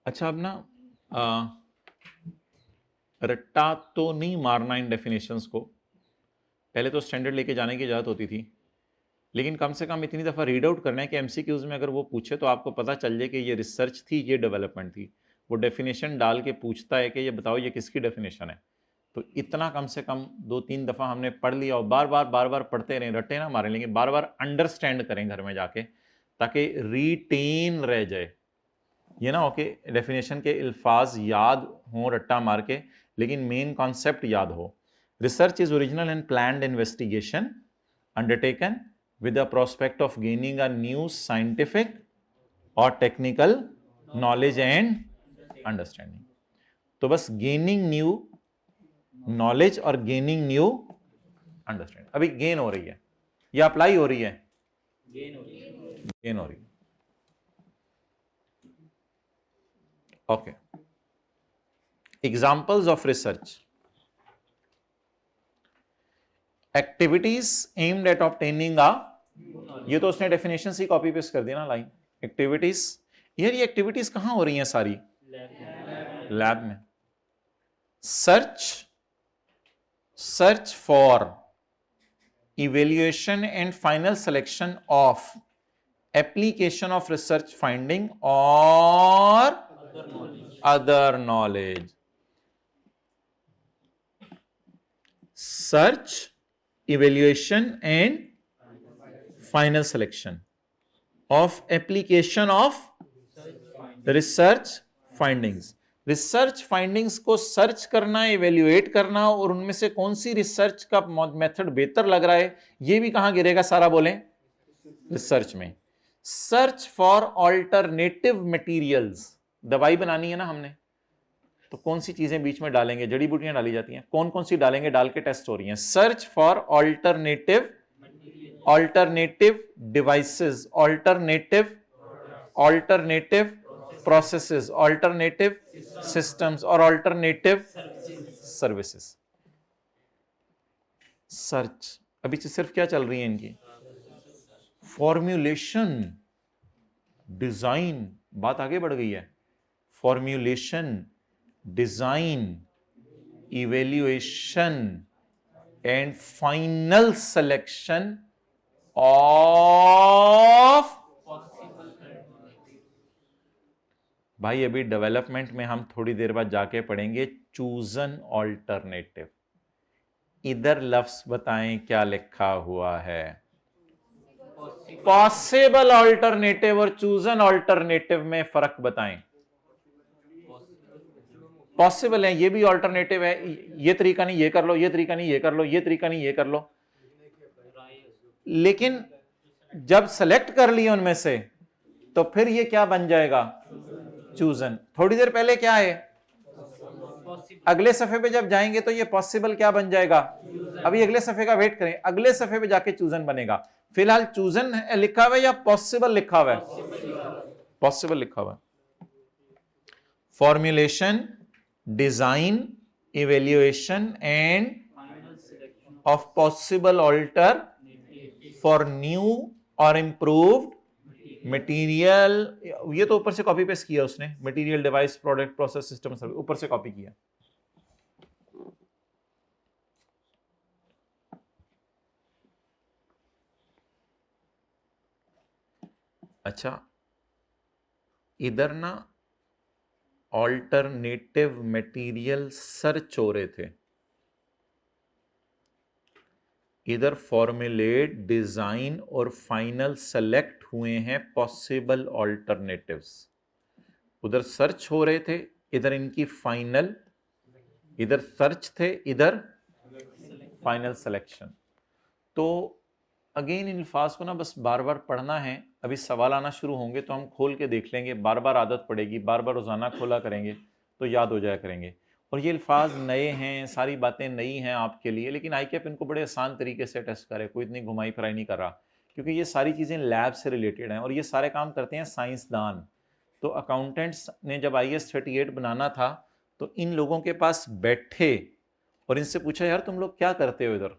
अच्छा, अब ना रट्टा तो नहीं मारना इन डेफिनेशंस को. पहले तो स्टैंडर्ड लेके जाने की इजाजत होती थी, लेकिन कम से कम इतनी दफ़ा रीड आउट करना है कि एमसीक्यूज में अगर वो पूछे तो आपको पता चल जाए कि ये रिसर्च थी, ये डेवलपमेंट थी. वो डेफिनेशन डाल के पूछता है कि ये बताओ ये किसकी डेफिनेशन है. तो इतना कम से कम 2-3 दफ़ा हमने पढ़ लिया और बार बार पढ़ते रहें, रट्टे ना मारें, लेकिन बार बार अंडरस्टैंड करें घर में जाके, ताकि रिटेन रह जाए. ये ना हो कि डेफिनेशन के अल्फाज याद हों रट्टा मार के, लेकिन मेन कॉन्सेप्ट याद हो. Research is original and planned investigation undertaken with the prospect of gaining a new scientific or technical knowledge and understanding. तो बस gaining new knowledge और gaining new understanding. अभी gain हो रही है या अप्लाई हो रही है? गेन हो रही है. gain हो रही है. Okay. Examples of research. Activities aimed at obtaining a, ये तो उसने डेफिनेशन से कॉपी पेस्ट कर दिया ना लाइन. एक्टिविटीज, यार ये एक्टिविटीज कहां हो रही हैं सारी? लैब में. Search for evaluation and final selection of application of research finding और other knowledge. Search, evaluation and final selection of application of research findings. Research findings को सर्च करना, इवेल्युएट करना, और उनमें से कौन सी रिसर्च का मेथड बेहतर लग रहा है, ये भी कहां गिरेगा सारा? बोलें, रिसर्च में. Search for alternative materials. दवाई बनानी है ना हमने, तो कौन सी चीजें बीच में डालेंगे? जड़ी बूटियां डाली जाती हैं, कौन कौन सी डालेंगे, डाल के टेस्ट हो रही हैं. Search for alternative devices, alternative processes, alternative systems और ऑल्टरनेटिव सर्विसेज. सर्च अभी सिर्फ क्या चल रही है इनकी? Formulation, design. बात आगे बढ़ गई है. Formulation, design, evaluation and final selection of. भाई अभी डेवलपमेंट में हम थोड़ी देर बाद जाके पढ़ेंगे चूजन ऑल्टरनेटिव. इधर लफ्ज बताएं क्या लिखा हुआ है? पॉसिबल ऑल्टरनेटिव और चूजन ऑल्टरनेटिव में फर्क बताएं. पॉसिबल है, ये भी ऑल्टरनेटिव है, ये तरीका नहीं ये कर लो, ये तरीका नहीं ये कर लो, ये तरीका नहीं ये कर लो. लेकिन जब सेलेक्ट कर लिए उनमें से, तो फिर ये क्या बन जाएगा? चूजन. थोड़ी देर पहले क्या है? अगले सफे पे जब जाएंगे तो ये पॉसिबल क्या बन जाएगा? अभी अगले सफे का वेट करें, अगले सफे पे जाके चूजन बनेगा. फिलहाल चूजन लिखा हुआ है या पॉसिबल लिखा हुआ है? पॉसिबल लिखा हुआ है. Formulation, design, evaluation and of possible alter for new or improved material. ये तो ऊपर से कॉपी पेस्ट किया उसने. Material, device, product, process, system, service, ऊपर से कॉपी किया. अच्छा, इधर ना ऑल्टरनेटिव मटेरियल सर्च हो रहे थे. इधर फॉर्मुलेट, डिजाइन और फाइनल सेलेक्ट हुए हैं पॉसिबल ऑल्टरनेटिव्स। उधर सर्च हो रहे थे, इधर इनकी फाइनल, इधर सर्च थे, इधर फाइनल सिलेक्शन। तो अगेन इन अल्फाज को ना बस बार बार पढ़ना है। अभी सवाल आना शुरू होंगे तो हम खोल के देख लेंगे, बार बार आदत पड़ेगी, बार बार रोजाना खोला करेंगे तो याद हो जाया करेंगे। और ये अल्फाज नए हैं, सारी बातें नई हैं आपके लिए, लेकिन आईकेप इनको बड़े आसान तरीके से टेस्ट करे, कोई इतनी घुमाई फिराई नहीं कर रहा, क्योंकि ये सारी चीज़ें लैब से रिलेटेड हैं और ये सारे काम करते हैं साइंसदान। तो अकाउंटेंट्स ने जब IAS 38 बनाना था तो इन लोगों के पास बैठे और इनसे पूछा, यार तुम लोग क्या करते हो इधर?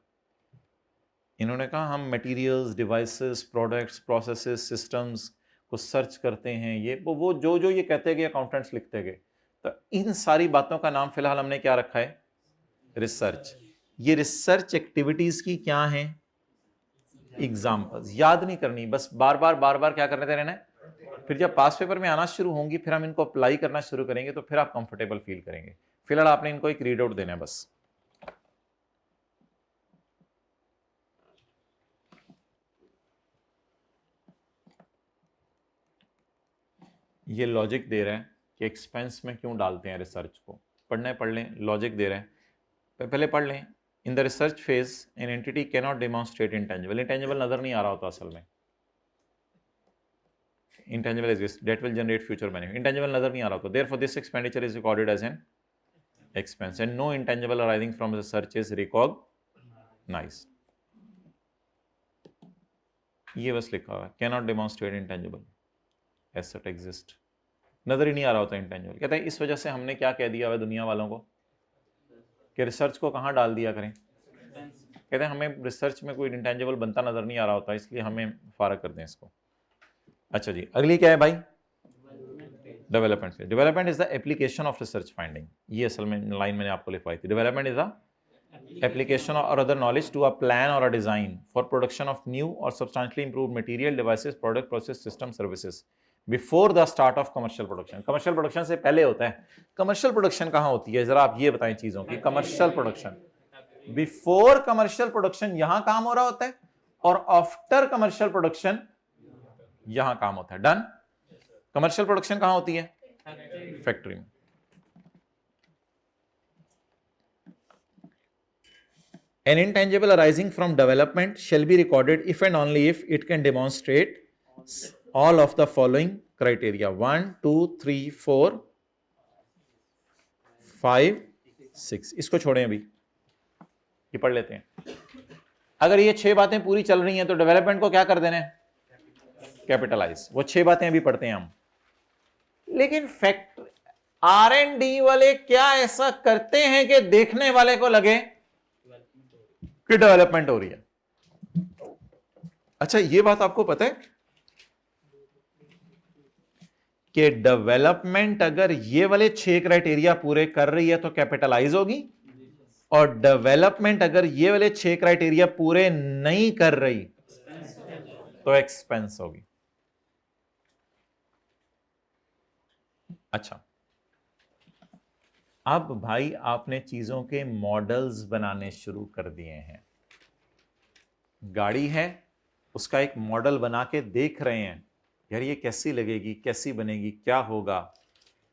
इन्होंने कहा हम materials, devices, products, processes, systems को सर्च करते हैं। ये वो जो ये कहते गए अकाउंटेंट्स लिखते गए। तो इन सारी बातों का नाम फिलहाल हमने क्या रखा है? रिसर्च। ये रिसर्च एक्टिविटीज की क्या हैं? एग्जाम्पल्स। याद नहीं करनी, बस बार बार क्या करते रहना है। फिर जब पास पेपर में आना शुरू होंगी, फिर हम इनको अप्लाई करना शुरू करेंगे तो फिर आप कंफर्टेबल फील करेंगे। फिलहाल आपने इनको एक रीड आउट देना है बस। ये लॉजिक दे रहे हैं कि एक्सपेंस में क्यों डालते हैं रिसर्च को। पढ़ना है पढ़ लें, लॉजिक दे रहे हैं, पहले पढ़ लें। In the research phase an entity can not demonstrate intangible. Intangible नजर नहीं आ रहा होता असल में। Intangible exist that will generate future benefit. Intangible नजर नहीं आ रहा होता, therefore this expenditure is recorded as an expense and no intangible arising from research is recognized। ये बस लिखा हुआ है, cannot demonstrate intangible asset exist। नजर ही नहीं आ रहा होता इंटेंजिबल। कहते हैं इस वजह से हमने क्या कह दिया हुआ दुनिया वालों को कि रिसर्च को कहाँ डाल दिया करें। कहते हैं हमें रिसर्च में कोई इंटेंजिबल बनता नजर नहीं आ रहा होता, इसलिए हमें फारग कर दें इसको। अच्छा जी, अगली क्या है भाई? Development phase. Development is the application of research finding. ये असल में लाइन मैंने आपको लिखवाई थी। डेवलपमेंट इज द एप्लीकेशन और other knowledge to a plan और a design for production of new और substantially improved material, devices, product, process, system, services before the start of commercial production. Commercial production से पहले होता है। Commercial production कहां होती है, जरा आप ये बताएं चीजों की। Commercial production, before commercial production यहां काम हो रहा होता है, और आफ्टर कमर्शियल प्रोडक्शन यहां काम होता है। डन। कमर्शियल प्रोडक्शन कहां होती है? फैक्ट्री में। An intangible arising from development shall be recorded if and only if it can demonstrate all of the following criteria: 1 2 3 4 5 6। इसको छोड़ें, अभी ये पढ़ लेते हैं। अगर ये 6 बातें पूरी चल रही हैं तो डेवलपमेंट को क्या कर देना है? कैपिटलाइज। वो 6 बातें अभी पढ़ते हैं हम। लेकिन फैक्ट R&D वाले क्या ऐसा करते हैं कि देखने वाले को लगे कि डेवलपमेंट हो रही है? अच्छा, ये बात आपको पता है कि डेवलपमेंट अगर ये वाले 6 क्राइटेरिया पूरे कर रही है तो कैपिटलाइज होगी, और डेवलपमेंट अगर ये वाले 6 क्राइटेरिया पूरे नहीं कर रही तो एक्सपेंस होगी। अच्छा, अब भाई आपने चीजों के मॉडल्स बनाने शुरू कर दिए हैं। गाड़ी है, उसका एक मॉडल बना के देख रहे हैं, यार ये कैसी लगेगी, कैसी बनेगी, क्या होगा।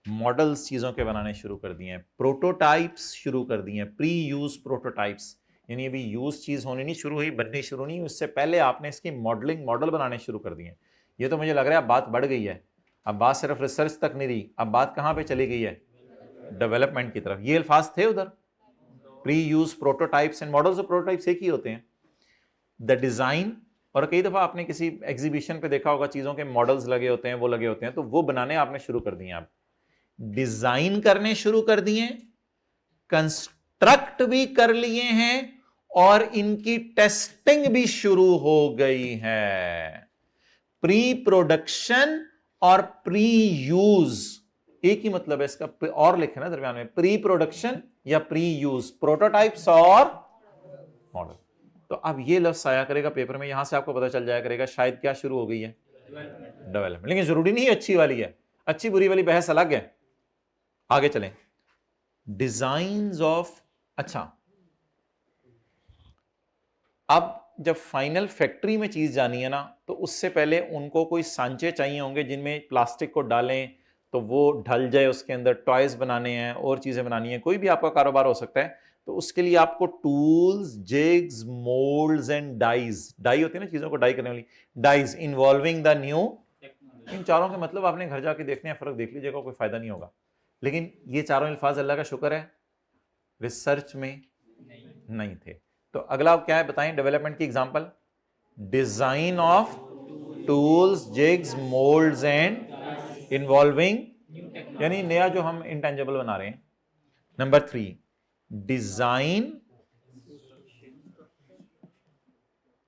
मॉडल्स चीजों के बनाने शुरू कर दिए हैं। प्रोटोटाइप्स शुरू कर दिए हैं, प्री यूज प्रोटोटाइप्स, यानी अभी यूज चीज होनी नहीं शुरू हुई, बननी शुरू नहीं, उससे पहले आपने इसकी मॉडलिंग, मॉडल बनाने शुरू कर दिए। ये तो मुझे लग रहा है अब बात बढ़ गई है। अब बात सिर्फ रिसर्च तक नहीं रही, अब बात कहां पे चली गई है? डेवलपमेंट की तरफ। ये अल्फाज थे उधर, pre use, prototypes and models. और प्रोटोटाइप्स एक ही होते हैं। द डिजाइन, और कई दफा आपने किसी एग्जीबिशन पे देखा होगा चीजों के मॉडल्स लगे होते हैं, वो लगे होते हैं, तो वो बनाने आपने शुरू कर दिए। आप डिजाइन करने शुरू कर दिए, कंस्ट्रक्ट भी कर लिए हैं, और इनकी टेस्टिंग भी शुरू हो गई है। प्री प्रोडक्शन और प्री यूज एक ही मतलब है इसका, और लिखे ना दरमियान में, प्री प्रोडक्शन या प्री यूज, प्रोटोटाइप्स और मॉडल। तो अब ये लफ्ज आया करेगा पेपर में, यहां से आपको पता चल जाया करेगा शायद क्या शुरू हो गई है? डेवलपमेंट। लेकिन जरूरी नहीं अच्छी वाली है, अच्छी बुरी वाली बहस अलग है। आगे चलें। डिजाइन्स ऑफ, अच्छा अब जब फाइनल फैक्ट्री में चीज जानी है ना, तो उससे पहले उनको कोई सांचे चाहिए होंगे जिनमें प्लास्टिक को डालें तो वो ढल जाए, उसके अंदर टॉयज बनाने हैं और चीजें बनानी है, कोई भी आपका कारोबार हो सकता है। तो उसके लिए आपको tools, jigs, moulds and dies, die होती है ना चीजों को डाई करने वाली, डाइज इन्वॉल्विंग द न्यू। इन चारों के मतलब आपने घर जाके देखने हैं, फर्क देख लीजिएगा, कोई फायदा नहीं होगा। लेकिन ये चारों अल्फाज अल्लाह का शुक्र है रिसर्च में नहीं थे। तो अगला क्या है बताएं डेवलपमेंट की example? Design of tools, jigs, moulds and involving, यानी नया जो हम इंटेंजिबल बना रहे हैं। नंबर 3, डिजाइन,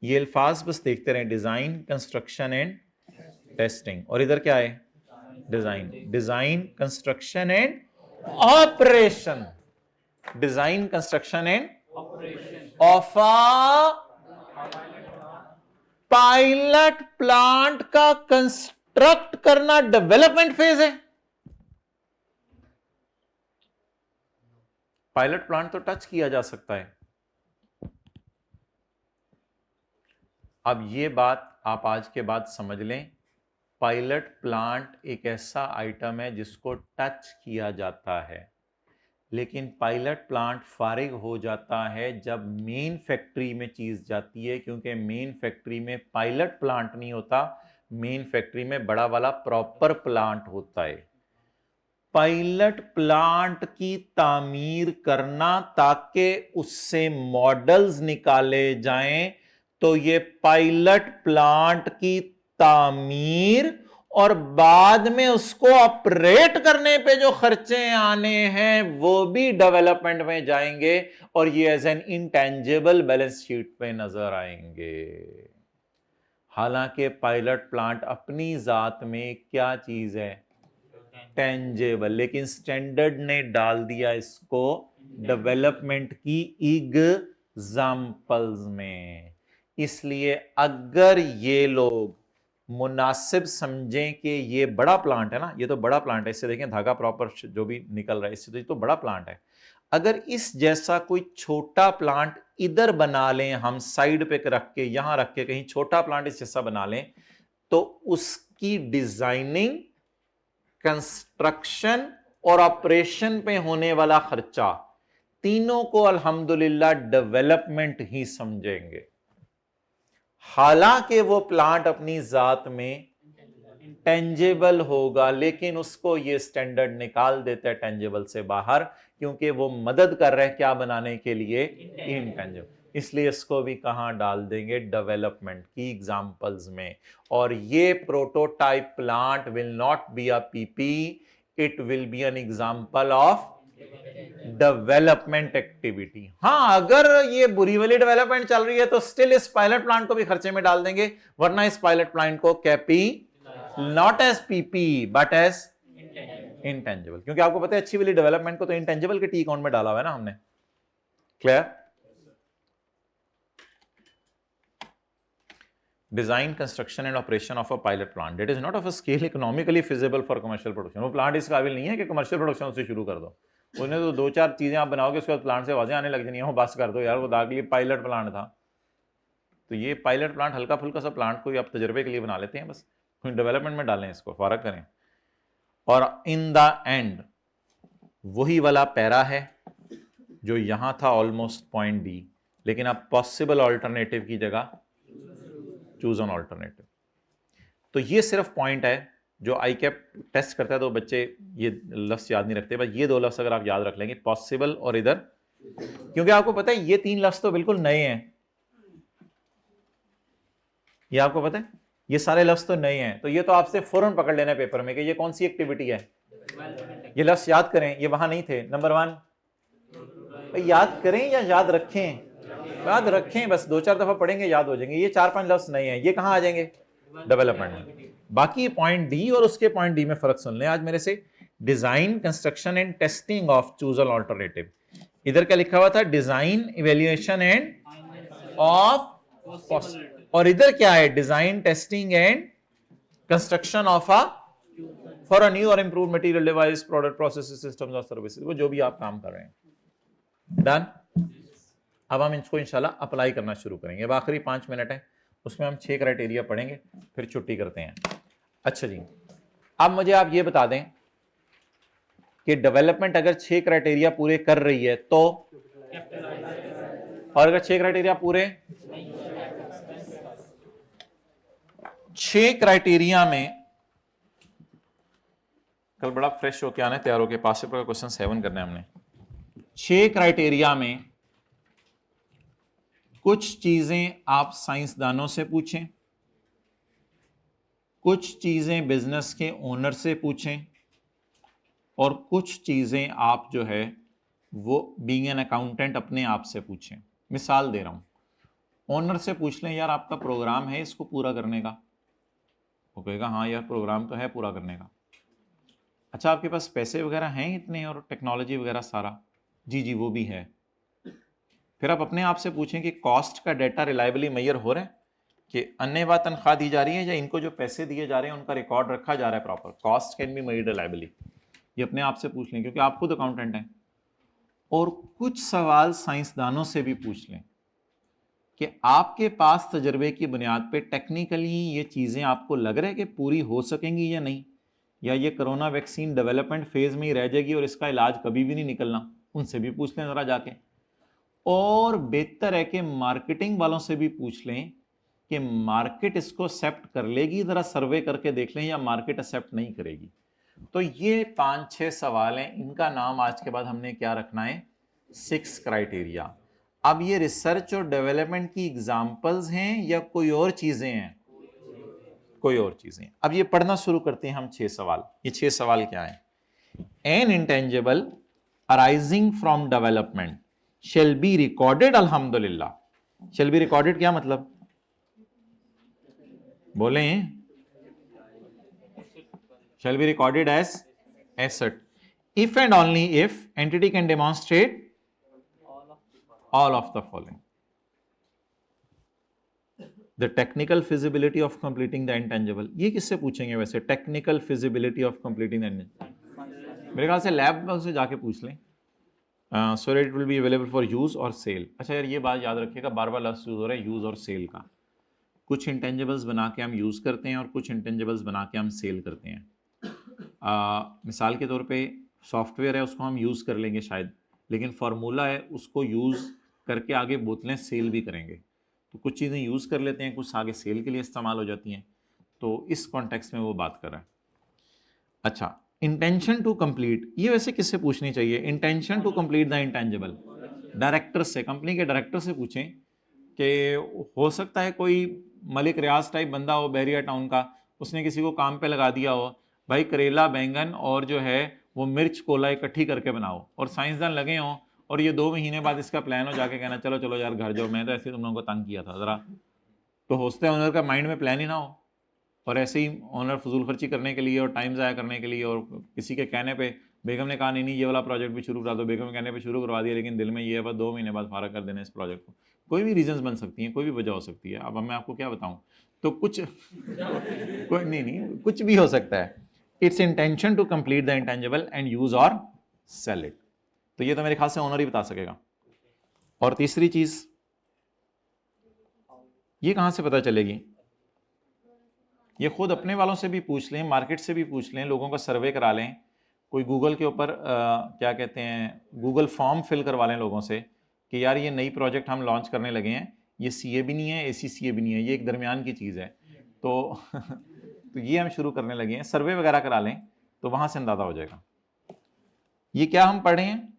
ये अल्फाज बस देखते रहे, डिजाइन, कंस्ट्रक्शन एंड टेस्टिंग। और इधर क्या है? Design, design, construction and operation, design, construction end of a pilot plant का कंस्ट्रक्ट करना डेवलपमेंट फेज है। पायलट प्लांट तो टच किया जा सकता है। अब ये बात आप आज के बाद समझ लें, पायलट प्लांट एक ऐसा आइटम है जिसको टच किया जाता है, लेकिन पायलट प्लांट फारिग हो जाता है जब मेन फैक्ट्री में चीज जाती है, क्योंकि मेन फैक्ट्री में पायलट प्लांट नहीं होता, मेन फैक्ट्री में बड़ा वाला प्रॉपर प्लांट होता है। पायलट प्लांट की तामीर करना ताकि उससे मॉडल्स निकाले जाएं, तो ये पायलट प्लांट की तामीर और बाद में उसको ऑपरेट करने पे जो खर्चे आने हैं वो भी डेवलपमेंट में जाएंगे, और ये as an intangible balance sheet पे नजर आएंगे। हालांकि पायलट प्लांट अपनी जात में क्या चीज है? टेंजेबल, लेकिन स्टैंडर्ड ने डाल दिया इसको डेवलपमेंट की एग्जाम्पल्स में। इसलिए अगर ये लोग मुनासिब समझें कि ये बड़ा प्लांट है ना, ये तो बड़ा प्लांट है, इससे देखें धागा प्रॉपर जो भी निकल रहा है, इससे तो ये तो बड़ा प्लांट है, अगर इस जैसा कोई छोटा प्लांट इधर बना लें हम, साइड पे रख के, यहां रख के कहीं छोटा प्लांट इस जैसा बना लें, तो उसकी डिजाइनिंग, कंस्ट्रक्शन और ऑपरेशन पे होने वाला खर्चा, तीनों को अल्हम्दुलिल्लाह डेवलपमेंट ही समझेंगे। हालांकि वो प्लांट अपनी जात में टेंजेबल होगा, लेकिन उसको ये स्टैंडर्ड निकाल देता है टेंजेबल से बाहर, क्योंकि वो मदद कर रहे हैं क्या बनाने के लिए? इनटेंजेबल। इसलिए इसको भी कहां डाल देंगे? डेवलपमेंट की एग्जांपल्स में। और ये prototype plant will not be a PP, it will be an example of development activity. हां, अगर ये बुरी वाली डेवलपमेंट चल रही है तो स्टिल इस पायलट प्लांट को भी खर्चे में डाल देंगे, वरना इस पायलट प्लांट को कैपी, not as PP but as intangible, क्योंकि आपको पता है अच्छी वाली डेवलपमेंट को तो इंटेंजिबल के टी अकाउंट में डाला हुआ है ना हमने। Clear? Design, construction and operation of a pilot plant that is not of a scale economically feasible for commercial production. वो प्लांट इस काबिल नहीं है कि कमर्शियल प्रोडक्शन से शुरू कर दो, उन्हें तो 2-4 चीजें आप बनाओगे उसके बाद प्लांट से आवाजें आने लग जानी है, बस कर दो यार, वो दाग लिए पायलट प्लांट था। तो ये पायलट प्लांट हल्का फुल्का सा प्लांट कोई आप तजर्बे के लिए बना लेते हैं, बस डेवलपमेंट में डालें, इसको फारग करें। और इन द एंड वही वाला पैरा है जो यहां था ऑलमोस्ट पॉइंट डी, लेकिन अब पॉसिबल ऑल्टरनेटिव की जगह चूज ऑन ऑल्टरनेटिव। तो ये सिर्फ पॉइंट है जो आई कैप टेस्ट करता है, तो बच्चे ये लफ्ज याद नहीं रखते, बस ये 2 लफ्ज अगर आप याद रख लेंगे, पॉसिबल और इधर, क्योंकि आपको पता है ये 3 लफ्ज तो बिल्कुल नए हैं, ये आपको पता है ये सारे लफ्ज तो नए हैं, तो ये तो आपसे फौरन पकड़ लेना है पेपर में कि ये कौन सी एक्टिविटी है। ये लफ्ज याद करें, ये वहां नहीं थे। नंबर 1 भाई याद करें या याद रखें? याद रखें, बस 2-4 दफा पढ़ेंगे याद हो जाएंगे। ये 4-5 लफ्ज नए हैं, ये कहां आ जाएंगे? डेवलपमेंट में। बाकी पॉइंट डी और उसके पॉइंट डी में फर्क सुन लें आज मेरे से। Design, construction and testing of chosen alternative, इधर क्या लिखा हुआ था? डिजाइन, इवेल्युएशन एंड ऑफ, और इधर क्या है? Design, testing and construction of a for a new और improve material, device, product, process, systems और सर्विसेज, वो जो भी आप काम कर रहे हैं। डन? अब हम इसको इंशाल्लाह अप्लाई करना शुरू करेंगे। अब आखिरी 5 मिनट है, उसमें हम 6 क्राइटेरिया पढ़ेंगे, फिर छुट्टी करते हैं। अच्छा जी, अब मुझे आप ये बता दें कि डेवलपमेंट अगर 6 क्राइटेरिया पूरे कर रही है तो, और अगर 6 क्राइटेरिया पूरे 6 क्राइटेरिया में, कल बड़ा फ्रेश होके आना है, तैयार होके, पास पेपर का क्वेश्चन 7 करना है हमने। 6 क्राइटेरिया में कुछ चीजें आप साइंसदानों से पूछें, कुछ चीजें बिजनेस के ओनर से पूछें, और कुछ चीजें आप जो है वो बीइंग एन अकाउंटेंट अपने आप से पूछें। मिसाल दे रहा हूं, ओनर से पूछ लें यार आपका प्रोग्राम है इसको पूरा करने का, वो कहेगा हाँ यार प्रोग्राम तो है पूरा करने का। अच्छा आपके पास पैसे वगैरह हैं इतने और टेक्नोलॉजी वगैरह सारा? जी जी वो भी है। फिर आप अपने आप से पूछें कि कॉस्ट का डाटा रिलायबली मेजर हो रहा है, कि अन्य तनख्वाह दी जा रही है या इनको जो पैसे दिए जा रहे हैं उनका रिकॉर्ड रखा जा रहा है proper, cost can be measured reliably. ये अपने आप से पूछ लें क्योंकि आप खुद अकाउंटेंट हैं। और कुछ सवाल साइंसदानों से भी पूछ लें कि आपके पास तजर्बे की बुनियाद पे टेक्निकली ये चीज़ें आपको लग रहा है कि पूरी हो सकेंगी या नहीं, या ये कोरोना वैक्सीन डेवलपमेंट फेज में ही रह जाएगी और इसका इलाज कभी भी नहीं निकलना, उनसे भी पूछ लें ज़रा जाके। और बेहतर है कि मार्केटिंग वालों से भी पूछ लें कि मार्केट इसको एक्सेप्ट कर लेगी, ज़रा सर्वे करके देख लें, या मार्केट एक्सेप्ट नहीं करेगी। तो ये 5-6 सवाल हैं, इनका नाम आज के बाद हमने क्या रखना है, 6 क्राइटेरिया। अब ये रिसर्च और डेवलपमेंट की एग्जांपल्स हैं या कोई और चीजें हैं? कोई और चीजें। अब ये पढ़ना शुरू करते हैं हम 6 सवाल। ये 6 सवाल क्या है? N intangible arising from development shall be recorded, अल्हम्दुलिल्लाह। शेल बी रिकॉर्डेड क्या मतलब, बोले? shall be recorded as asset if and only if entity can demonstrate all of the following. The technical feasibility of completing the intangible, ये किससे पूछेंगे वैसे? Technical feasibility of completing the intangible, मेरे ख्याल से लैब में से जाके पूछ लें। So it will be available for use or cell. अच्छा यार ये बात याद रखिएगा, बार बार लफ्ज़ यूज हो रहा है यूज और सेल का। कुछ इंटेंजिबल्स बना के हम यूज करते हैं और कुछ इंटेंजिबल्स बना के हम सेल करते हैं। मिसाल के तौर पे सॉफ्टवेयर है उसको हम यूज़ कर लेंगे शायद, लेकिन फार्मूला है उसको यूज़ करके आगे बोतलें सेल भी करेंगे। तो कुछ चीज़ें यूज़ कर लेते हैं, कुछ आगे सेल के लिए इस्तेमाल हो जाती हैं। तो इस कॉन्टेक्स्ट में वो बात कर रहा है। अच्छा, इंटेंशन टू कंप्लीट, ये वैसे किससे पूछनी चाहिए? Intention to complete the intangible director से, कंपनी के डायरेक्टर से पूछें कि हो सकता है कोई मलिक रियाज टाइप बंदा हो बहरिया टाउन का, उसने किसी को काम पे लगा दिया हो, भाई करेला बैंगन और जो है वो मिर्च कोला इकट्ठी करके बनाओ, और साइंसदान लगे हों और ये 2 महीने बाद इसका प्लान हो, जाके कहना चलो चलो यार घर जाओ, मैं तो ऐसे तुम लोगों को तंग किया था ज़रा। तो होस्ते ओनर का माइंड में प्लान ही ना हो, और ऐसे ही ओनर फजूल खर्ची करने के लिए और टाइम ज़ाया करने के लिए, और किसी के कहने पे बेगम ने कहा नहीं ये वाला प्रोजेक्ट भी शुरू करा दो, बेगम के कहने पे शुरू करवा दिया, लेकिन दिल में ये है बस 2 महीने बाद फारा कर देना इस प्रोजेक्ट को। कोई भी रीजंस बन सकती हैं, कोई भी वजह हो सकती है। अब मैं आपको क्या बताऊं, तो कुछ कोई नहीं कुछ भी हो सकता है। It's intention to complete the intangible and use or sell it. तो ये तो मेरे ख्याल से ओनर ही बता सकेगा। और तीसरी चीज ये कहां से पता चलेगी? ये खुद अपने वालों से भी पूछ लें, मार्केट से भी पूछ लें, लोगों का सर्वे करा लें, कोई गूगल के ऊपर क्या कहते हैं गूगल फॉर्म फिल करवा लें लोगों से कि यार ये नई प्रोजेक्ट हम लॉन्च करने लगे हैं, ये सीए भी नहीं है एसीसीए भी नहीं है, ये एक दरमियान की चीज़ है। तो ये हम शुरू करने लगे हैं, सर्वे वगैरह करा लें तो वहां से अंदाजा हो जाएगा। ये क्या हम पढ़े हैं?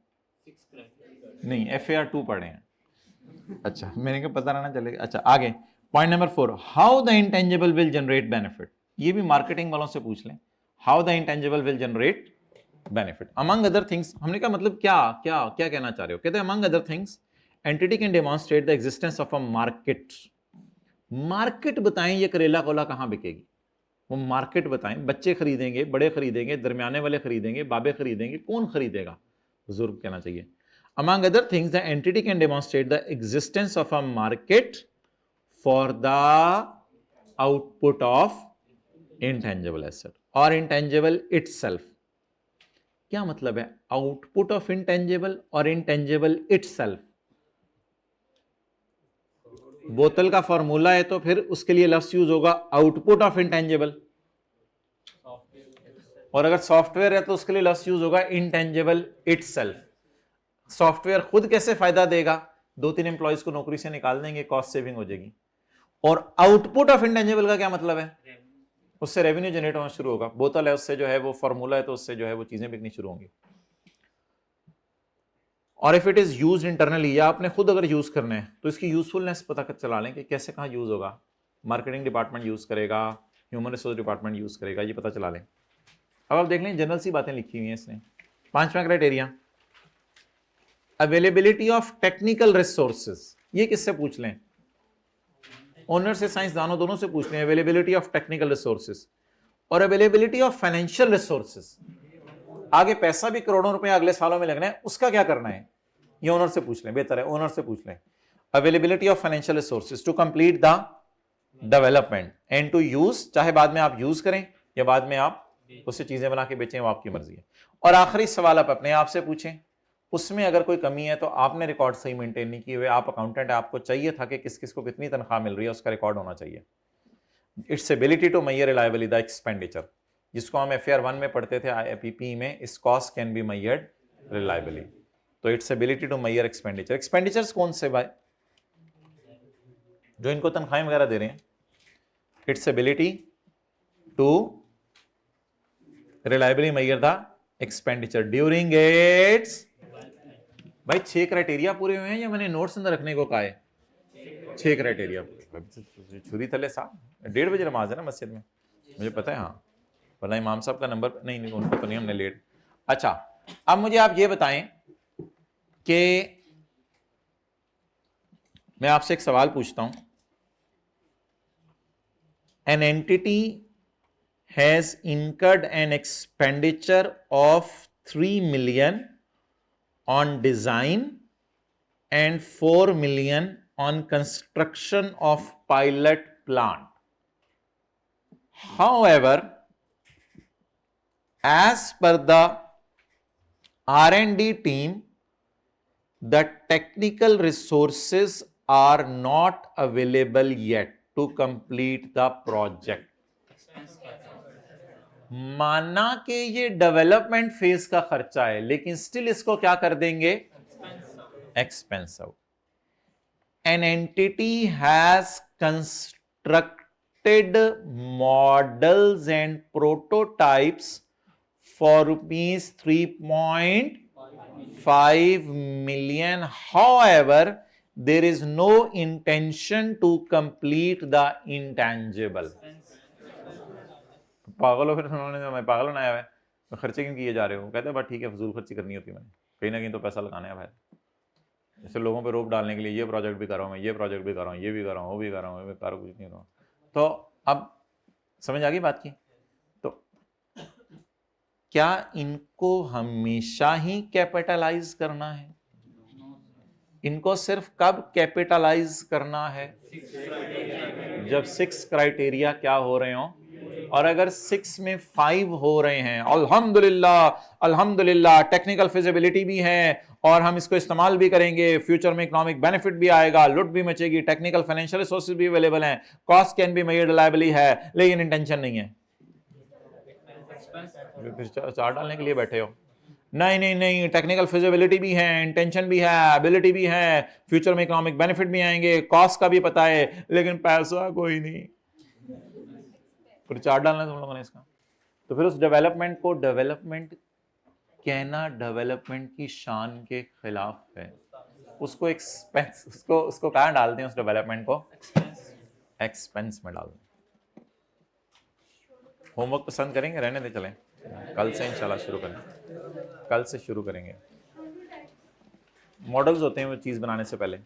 नहीं, FAR 2 पढ़े हैं। अच्छा मैंने कहा पता रहना चलेगा। अच्छा आगे point number 4, how the intangible will generate benefit. ये भी मार्केटिंग वालों से पूछ लें, how the intangible will generate benefit among other things. हमने कहा मतलब क्या क्या क्या कहना चाह रहे हो? कहते हैं among other things entity can demonstrate the existence of a market. Market बताएं ये करेला कोला कहां बिकेगी, वो मार्केट बताएं। बच्चे खरीदेंगे, बड़े खरीदेंगे, दरमियाने वाले खरीदेंगे, बाबे खरीदेंगे, कौन खरीदेगा? बुजुर्ग कहना चाहिए। Among other things the entity can demonstrate the existence of a market for the output of intangible asset और इंटेंजिबल इटसेल्फ। क्या मतलब है आउटपुट ऑफ इंटेंजिबल और इंटेंजिबल इटसेल्फ? बोतल का फॉर्मूला है तो फिर उसके लिए लफ्ज यूज होगा आउटपुट ऑफ इंटेंजिबल, और अगर सॉफ्टवेयर है तो उसके लिए लफ्ज यूज होगा इंटेंजिबल इटसेल्फ। सॉफ्टवेयर खुद कैसे फायदा देगा, 2-3 एम्प्लॉयज को नौकरी से निकाल देंगे, कॉस्ट सेविंग हो जाएगी। और आउटपुट ऑफ इंटेंजिबल का क्या मतलब है, उससे रेवेन्यू जनरेट होना शुरू होगा। बोतल है, उससे जो है वो फॉर्मूला है, तो उससे जो है वो चीजें बिकनी शुरू होंगी। और if it is used internally, या आपने खुद अगर यूज करना है तो इसकी यूजफुलनेस पता कर चला लें कि कैसे कहाँ यूज होगा। मार्केटिंग डिपार्टमेंट यूज करेगा, ह्यूमन रिसोर्स डिपार्टमेंट यूज करेगा, ये पता चला लें। अब आप देख लें, जनरल सी बातें लिखी हुई हैं इसने। 5वां criteria, availability of technical resources. ये किससे पूछ लें, ओनर से, साइंसदानों, दोनों से पूछ लें। अवेलेबिलिटी ऑफ टेक्निकल रिसोर्सेज और अवेलेबिलिटी ऑफ फाइनेंशियल रिसोर्सेज। आगे पैसा भी करोड़ों रुपए अगले सालों में लगना है, उसका क्या करना है, ये ओनर से पूछ लें, बेहतर है ओनर से पूछ लें। Availability of financial resources to complete the development and to use, चाहे बाद में आप यूज करें या बाद में आप उससे चीजें बना के बेचें, वो आपकी मर्जी है। और आखिरी सवाल आप अपने आप से पूछें, उसमें अगर कोई कमी है तो आपने रिकॉर्ड सही मेंटेन नहीं किए हुए, आप अकाउंटेंट है, आपको चाहिए था कि किस किस को कितनी तनख्वाह मिल रही है, उसका रिकॉर्ड होना चाहिए। It's ability to measure reliably the expenditure, जिसको हम FAR 1 में पढ़ते थे, IPP में, इस cost can be measured reliably. तो its ability to measure expenditure. Expenditures कौन से भाई, जो इनको तनख्वाहें वगैरह दे रहे हैं। It's ability to reliably measure the expenditure during its. भाई 6 क्राइटेरिया पूरे हुए हैं या मैंने नोट्स अंदर रखने को कहा है? 6 क्राइटेरिया। छुरी थले साहब, 1:30 बजे नमाज है ना मस्जिद में, मुझे पता है। हाँ, वरना इमाम साहब का नंबर नहीं, उनको तो नहीं, हमने लेट। अच्छा, अब मुझे आप ये बताएं कि मैं आपसे एक सवाल पूछता हूं। An entity has incurred an expenditure of 3 million on design and 4 million on construction of pilot plant. However, as per the R&D team, the technical resources are not available yet to complete the project. माना कि ये development phase का खर्चा है, लेकिन still इसको क्या कर देंगे, expense out. An entity has constructed models and prototypes for ₹3.5 million. However, there is no intention to complete the intangible. पागल हो फिर उन्होंने, मैं पागल होना आया है, तो खर्चे क्यों किए जा रहे हो? कहते हैं बस ठीक है, फजूल खर्ची करनी होती है, मैंने कहीं ना कहीं तो पैसा लगाना है भाई। जैसे लोगों पे रोप डालने के लिए ये प्रोजेक्ट भी कर रहा हूँ मैं, ये प्रोजेक्ट भी कर रहा हूँ, ये भी कर रहा हूँ, वो भी कर रहा हूँ, मैं कुछ नहीं कर रहा हूँ। तो अब समझ आ गई बात की। तो क्या इनको हमेशा ही कैपिटलाइज करना है? इनको सिर्फ कब कैपिटलाइज करना है? जब 6 क्राइटेरिया क्या हो रहे हो, और अगर 6 में 5 हो रहे हैं, अल्हम्दुलिल्लाह अल्हम्दुलिल्लाह, टेक्निकल फिजिबिलिटी भी है और हम इसको इस्तेमाल भी करेंगे, फ्यूचर में इकोनॉमिक बेनिफिट भी आएगा, लुट भी मचेगी, टेक्निकल फाइनेंशियल रिसोर्सेज भी अवेलेबल हैं, cost can be measured reliably है, लेकिन इंटेंशन नहीं है। फिर चार्ट डालने के लिए बैठे हो? नहीं नहीं नहीं, टेक्निकल फिजिबिलिटी भी है, इंटेंशन भी है, एबिलिटी भी है, फ्यूचर में इकोनॉमिक बेनिफिट भी आएंगे, कॉस्ट का भी पता है, लेकिन पैसा कोई नहीं। फिर चार्ट डालना तुम लोगों ने इसका। तो फिर उस डेवलपमेंट को डेवलपमेंट कहना डेवलपमेंट की शान के खिलाफ है। उसको एक्सपेंस, उसको कहाँ डालते हैं उस डेवलपमेंट को? एक्सपेंस में डाल दें। होमवर्क पसंद करेंगे? रहने दे, चलें कल से इंशाल्लाह शुरू करें, कल से शुरू करेंगे। मॉडल्स होते हैं वो चीज़ बनाने से पहले।